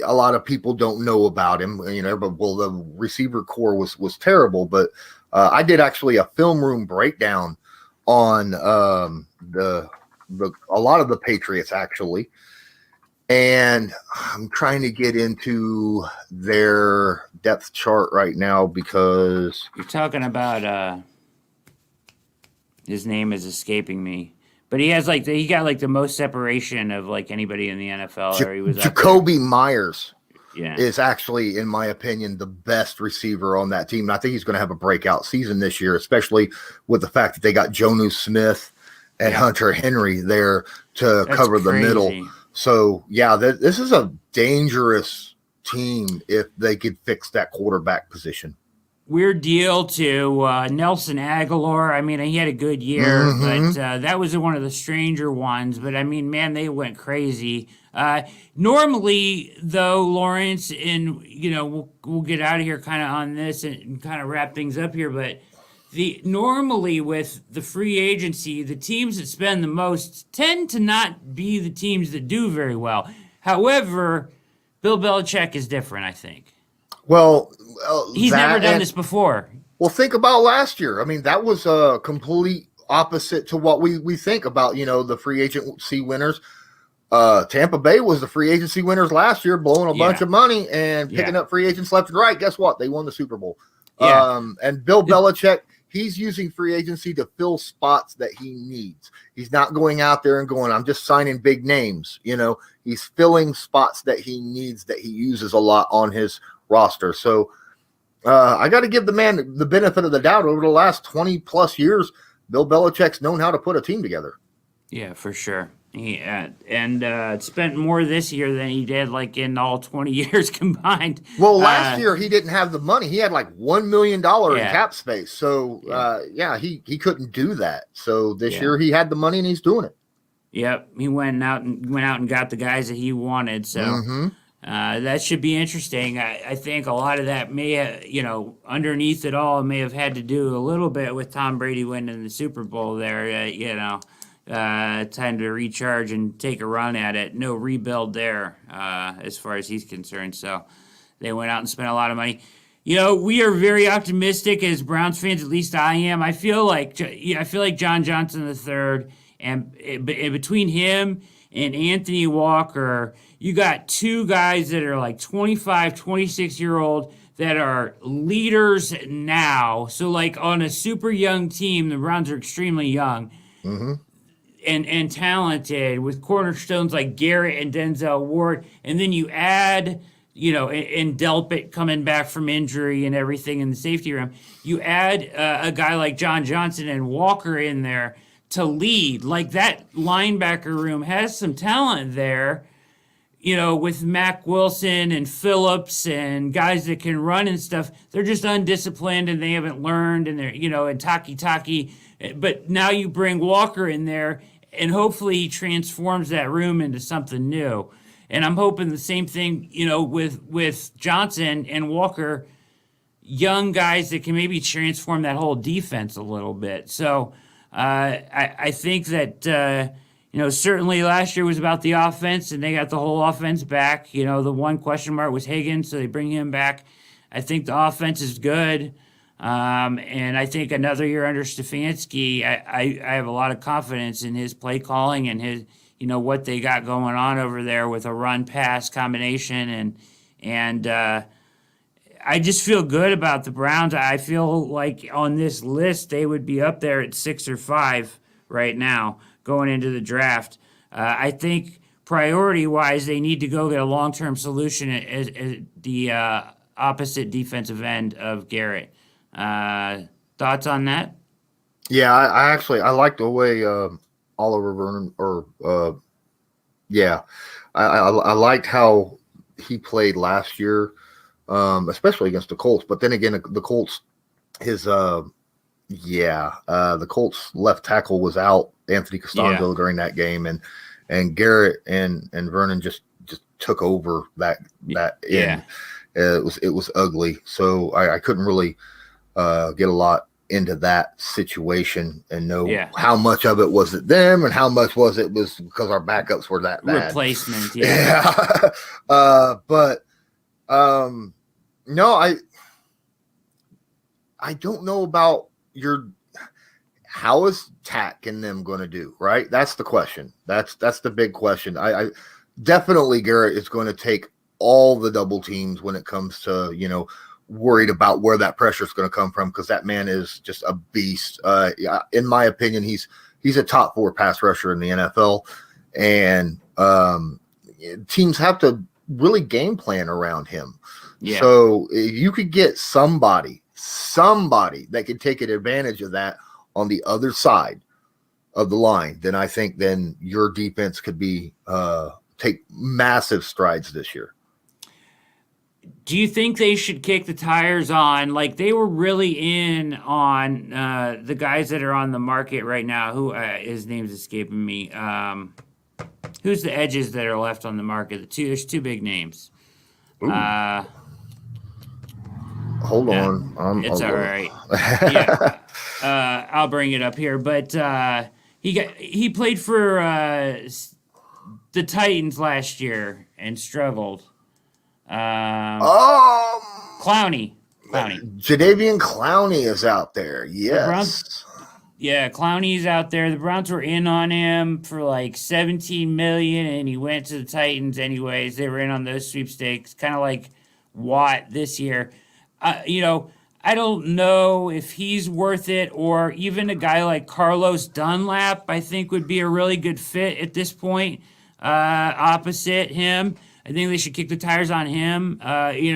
a lot of people don't know about him. The receiver core was terrible. But I did actually a film room breakdown on a lot of the Patriots actually. And I'm trying to get into their depth chart right now because you're talking about his name is escaping me, but he has he got the most separation of anybody in the NFL. Or he was Jacoby Myers. Is actually, in my opinion, the best receiver on that team. And I think he's going to have a breakout season this year, especially with the fact that they got Jonnu Smith and Hunter Henry there to cover the middle. So, this is a dangerous team if they could fix that quarterback position. Weird deal to Nelson Aguilar. He had a good year, but that was one of the stranger ones. But, man, they went crazy. Normally, though, Lawrence, and, we'll get out of here kind of on this and kind of wrap things up here, but normally with the free agency, the teams that spend the most tend to not be the teams that do very well. However, Bill Belichick is different, I think. Well, he's never done this before. Well, think about last year. That was a complete opposite to what we think about, the free agency winners. Tampa Bay was the free agency winners last year, blowing a bunch of money and picking up free agents left and right. Guess what? They won the Super Bowl. And Bill Belichick, he's using free agency to fill spots that he needs. He's not going out there and going, I'm just signing big names. He's filling spots that he needs, that he uses a lot on his roster. So I got to give the man the benefit of the doubt. Over the last 20 plus years, Bill Belichick's known how to put a team together. Yeah, for sure. And spent more this year than he did like in all 20 years combined. Well, last year he didn't have the money. He had like $1 million in cap space. So he couldn't do that. So this year he had the money and he's doing it. Yep, he went out and got the guys that he wanted. So that should be interesting. I think a lot of that may have, underneath it all, may have had to do a little bit with Tom Brady winning the Super Bowl there. Time to recharge and take a run at it. No rebuild there, as far as he's concerned. So they went out and spent a lot of money. We are very optimistic as Browns fans. At least I am. I feel like John Johnson III, and between him and Anthony Walker, you got two guys that are like 25, 26-year-old that are leaders now. So like on a super young team, the Browns are extremely young. Mm-hmm. And talented with cornerstones like Garrett and Denzel Ward, and then you add, and Delpit coming back from injury and everything in the safety room. You add a guy like John Johnson and Walker in there to lead. Like that linebacker room has some talent there, with Mack Wilson and Phillips and guys that can run and stuff. They're just undisciplined and they haven't learned, and they're, and Taki. But now you bring Walker in there, and hopefully he transforms that room into something new. And I'm hoping the same thing, with Johnson and Walker, young guys that can maybe transform that whole defense a little bit. So I think that, certainly last year was about the offense, and they got the whole offense back. The one question mark was Higgins, so they bring him back. I think the offense is good. And I think another year under Stefanski, I have a lot of confidence in his play calling and his, what they got going on over there with a run pass combination. And I just feel good about the Browns. I feel like on this list, they would be up there at 6 or 5 right now going into the draft. I think priority wise, they need to go get a long-term solution at the opposite defensive end of Garrett. Thoughts on that? Yeah, I like the way Oliver Vernon, I liked how he played last year, especially against the Colts. But then again, the Colts, the Colts left tackle was out, Anthony Costanzo, during that game, and Garrett and Vernon just took over that end. It was ugly, so I couldn't really get a lot into that situation and know how much of it was it them and how much was because our backups were that bad. Replacement, but no, I don't know about how is Tack and them going to do, right? That's the question. That's the big question. I definitely Garrett is going to take all the double teams when it comes to, worried about where that pressure is going to come from, because that man is just a beast. In my opinion, he's a top 4 pass rusher in the NFL, and teams have to really game plan around him. Yeah. So if you could get somebody that could take advantage of that on the other side of the line, then I think then your defense could be take massive strides this year. Do you think they should kick the tires on, like they were really in on the guys that are on the market right now? Who his name's escaping me. Who's the edges that are left on the market? There's 2 big names. Hold on, it's all right. I'll bring it up here, but he played for the Titans last year and struggled. Clowney. Jadeveon Clowney is out there. Yes. Clowney's out there. The Browns were in on him for like $17 million, and he went to the Titans anyways. They were in on those sweepstakes, kind of like Watt this year. I don't know if he's worth it, or even a guy like Carlos Dunlap, I think would be a really good fit at this point, opposite him. I think they should kick the tires on him. He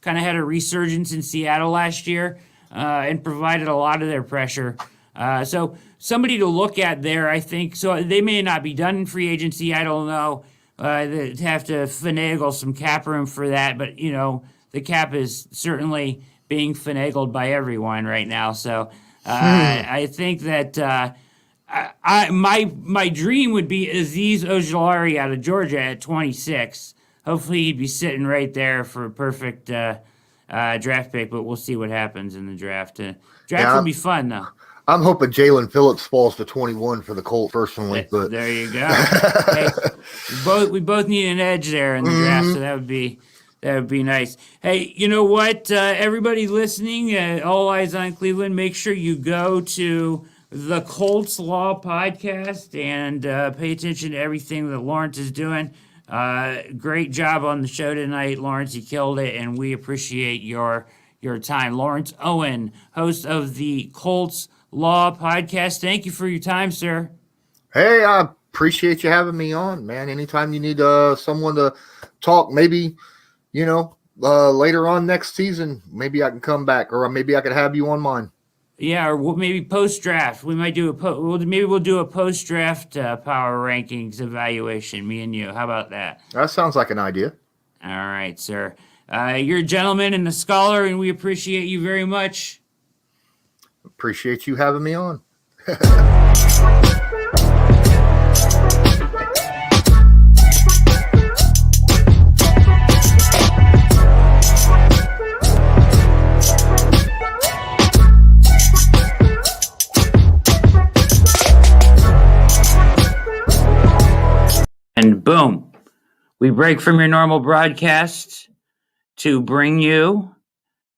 kind of had a resurgence in Seattle last year and provided a lot of their pressure. So somebody to look at there, I think. So they may not be done in free agency. I don't know. They have to finagle some cap room for that, but the cap is certainly being finagled by everyone right now. So I think that my dream would be Azeez Ojulari out of Georgia at 26. Hopefully he'd be sitting right there for a perfect draft pick, but we'll see what happens in the draft. Draft will be fun though. I'm hoping Jalen Phillips falls to 21 for the Colts personally, but there you go. Hey, we both need an edge there in the draft, so that would be nice. Hey, you know what? Everybody listening, All Eyes on Cleveland, make sure you go to the Colts Law podcast and pay attention to everything that Lawrence is doing. Great job on the show tonight, Lawrence. You killed it, and we appreciate your time. Lawrence Owen, host of the Colts Law podcast. Thank you for your time, sir. Hey, I appreciate you having me on, man. Anytime you need someone to talk, maybe, later on next season, maybe I can come back, or maybe I could have you on mine. Yeah, or maybe post-draft. We might do we'll do a post-draft power rankings evaluation, me and you. How about that? That sounds like an idea. All right, sir. You're a gentleman and a scholar, and we appreciate you very much. Appreciate you having me on. And boom, we break from your normal broadcast to bring you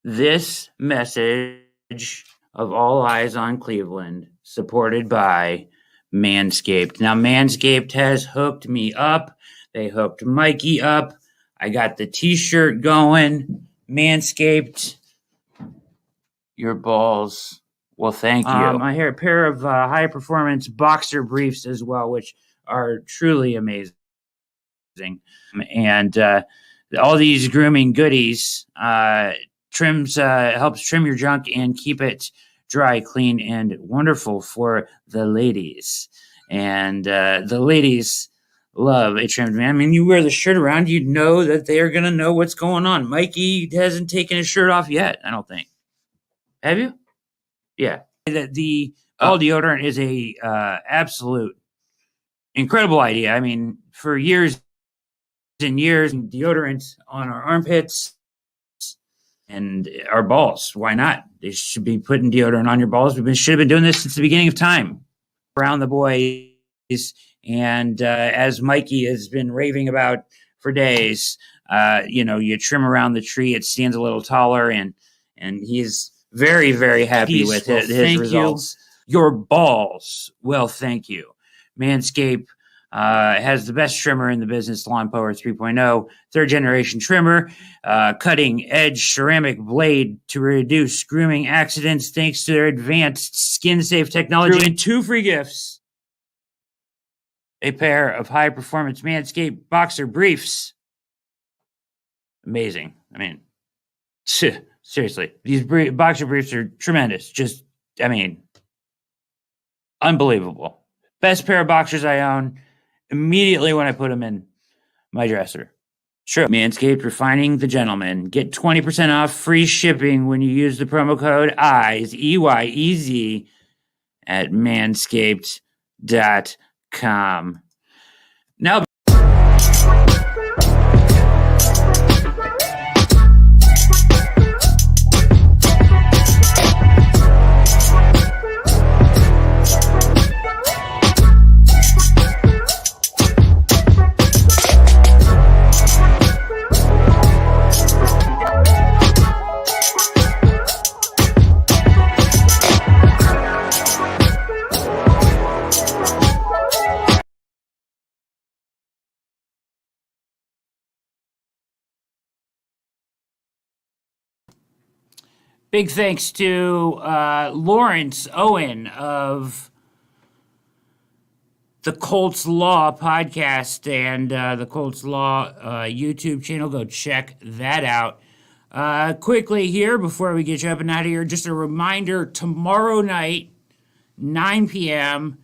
this message of All Eyes on Cleveland, supported by Manscaped. Now, Manscaped has hooked me up. They hooked Mikey up. I got the t-shirt going. Manscaped, your balls. Well, thank you. I hear a pair of high-performance boxer briefs as well, which are truly amazing. And all these grooming goodies helps trim your junk and keep it dry, clean, and wonderful for the ladies. And the ladies love a trimmed man. I mean, you wear the shirt around, you know that they are going to know what's going on. Mikey hasn't taken his shirt off yet, I don't think. Have you? Yeah. The ball deodorant is a absolute incredible idea. I mean, for years and years, deodorant on our armpits and our balls. Why not? They should be putting deodorant on your balls. Should have been doing this since the beginning of time. Around the boys, and as Mikey has been raving about for days, you trim around the tree, it stands a little taller, and he's very, very happy with his results. Your balls. Well, thank you. Manscaped has the best trimmer in the business, Lawn Mower 3.0, third-generation trimmer, cutting-edge ceramic blade to reduce grooming accidents thanks to their advanced skin-safe technology. And 2 free gifts. A pair of high-performance Manscaped boxer briefs. Amazing. I mean, seriously, these boxer briefs are tremendous. Unbelievable. Best pair of boxers I own. Immediately when I put them in my dresser. Sure. Manscaped, refining the gentleman. Get 20% off free shipping when you use the promo code EYES, EYEZ, at manscaped.com. Now, big thanks to Lawrence Owen of the Colts Law podcast and the Colts Law YouTube channel. Go check that out. Quickly here, before we get you up and out of here, just a reminder, tomorrow night, 9 p.m.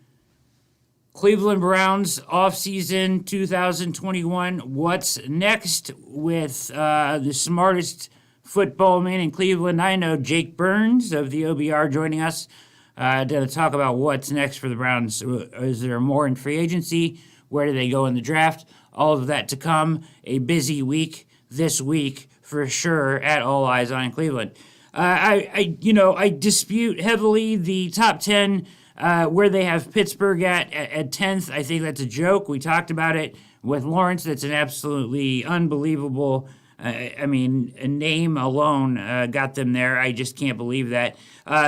Cleveland Browns offseason 2021. What's next with the smartest football man in Cleveland? I know, Jake Burns of the OBR joining us to talk about what's next for the Browns. Is there more in free agency? Where do they go in the draft? All of that to come. A busy week this week for sure at All Eyes on Cleveland. I dispute heavily the top 10 where they have Pittsburgh at 10th. I think that's a joke. We talked about it with Lawrence. That's an absolutely unbelievable. A name alone got them there. I just can't believe that.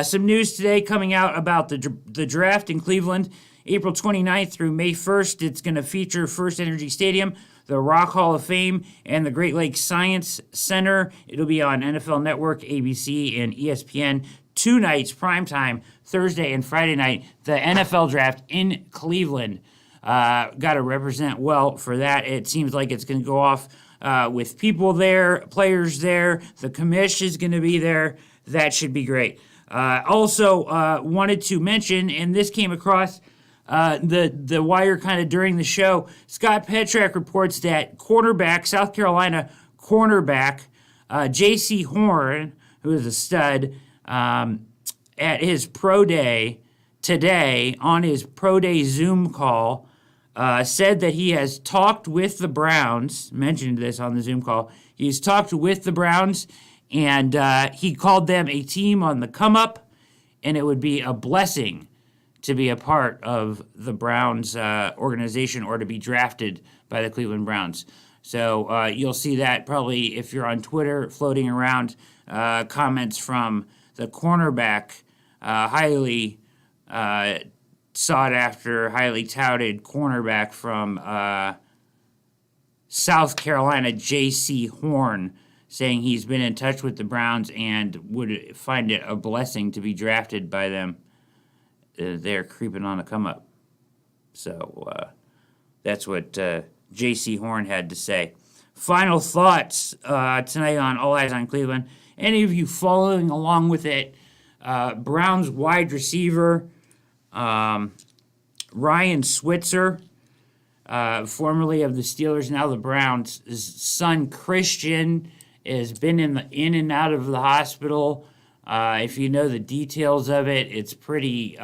Some news today coming out about the draft in Cleveland, April 29th through May 1st. It's going to feature First Energy Stadium, the Rock Hall of Fame, and the Great Lakes Science Center. It'll be on NFL Network, ABC, and ESPN. 2 nights, primetime, Thursday and Friday night. The NFL draft in Cleveland. Got to represent well for that. It seems like it's going to go off with people there, players there. The commish is going to be there. That should be great. Also, wanted to mention, and this came across the wire kind of during the show, Scott Petrak reports that South Carolina cornerback J.C. Horn, who is a stud, at his pro day today, on his pro day Zoom call, said that he has talked with the Browns, mentioned this on the Zoom call, he's talked with the Browns, and he called them a team on the come-up, and it would be a blessing to be a part of the Browns organization or to be drafted by the Cleveland Browns. So you'll see that probably if you're on Twitter floating around, comments from the cornerback, highly sought after, highly touted cornerback from South Carolina, J.C. Horn, saying he's been in touch with the Browns and would find it a blessing to be drafted by them. They're creeping on the come up. So that's what J.C. Horn had to say. Final thoughts tonight on All Eyes on Cleveland. Any of you following along with it? Browns wide receiver Ryan Switzer, formerly of the Steelers, now the Browns. His son Christian has been in and out of the hospital. If you know the details of it, it's pretty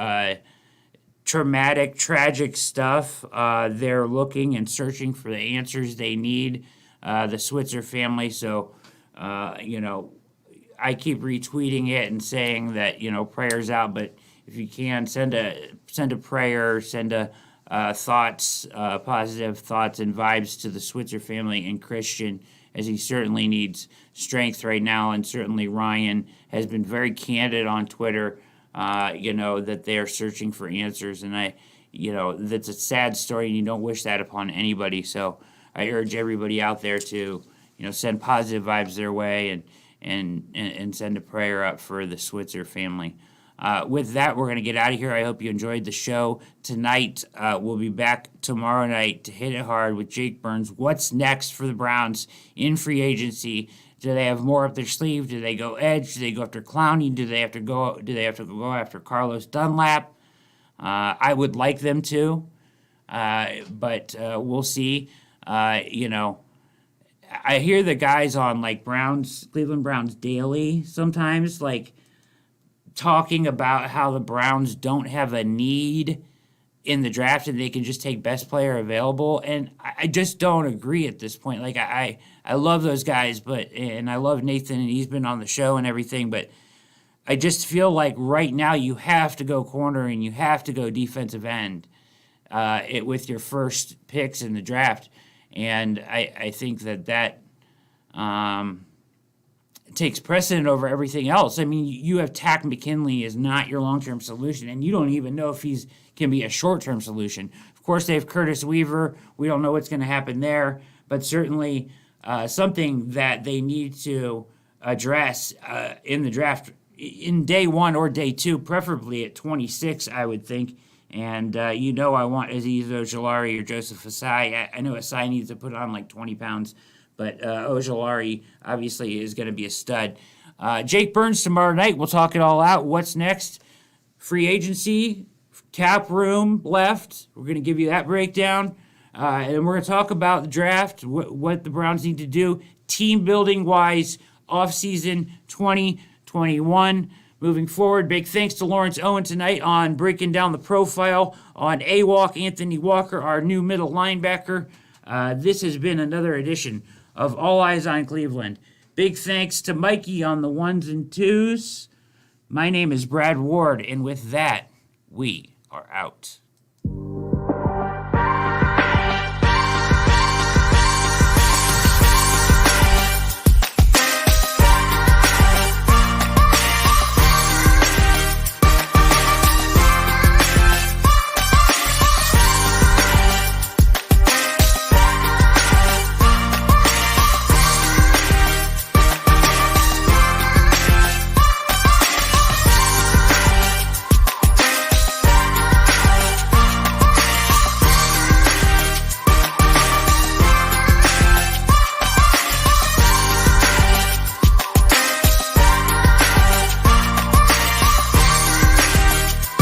traumatic, tragic stuff. They're looking and searching for the answers they need, the Switzer family. So, I keep retweeting it and saying that, prayers out, but if you can, send a prayer, send a thoughts, positive thoughts and vibes to the Switzer family and Christian, as he certainly needs strength right now. And certainly Ryan has been very candid on Twitter, that they're searching for answers. And that's a sad story, and you don't wish that upon anybody. So I urge everybody out there to, send positive vibes their way and send a prayer up for the Switzer family. With that, we're going to get out of here. I hope you enjoyed the show tonight. We'll be back tomorrow night to hit it hard with Jake Burns. What's next for the Browns in free agency? Do they have more up their sleeve? Do they go edge? Do they go after Clowney? Do they have to go after Carlos Dunlap? I would like them to, but we'll see. I hear the guys on Cleveland Browns Daily sometimes talking about how the Browns don't have a need in the draft and they can just take best player available. And I just don't agree at this point. I love those guys, and I love Nathan, and he's been on the show and everything, but I just feel like right now you have to go corner and you have to go defensive end with your first picks in the draft. And I think that takes precedent over everything else. I mean, you have Takk McKinley is not your long-term solution, and you don't even know if he's can be a short-term solution. Of course, they have Curtis Weaver. We don't know what's going to happen there, but certainly something that they need to address in the draft in day one or day two, preferably at 26, I would think. And I want Azeez Ojulari or Joseph Asai. I know Asai needs to put on 20 pounds, but Ojulari obviously is going to be a stud. Jake Burns tomorrow night. We'll talk it all out. What's next? Free agency, cap room left. We're going to give you that breakdown. And we're going to talk about the draft, what the Browns need to do, team building wise, offseason 2021. Moving forward, big thanks to Lawrence Owen tonight on breaking down the profile on Anthony Walker, our new middle linebacker. This has been another edition of All Eyes on Cleveland. Big thanks to Mikey on the ones and twos. My name is Brad Ward, and with that, we are out.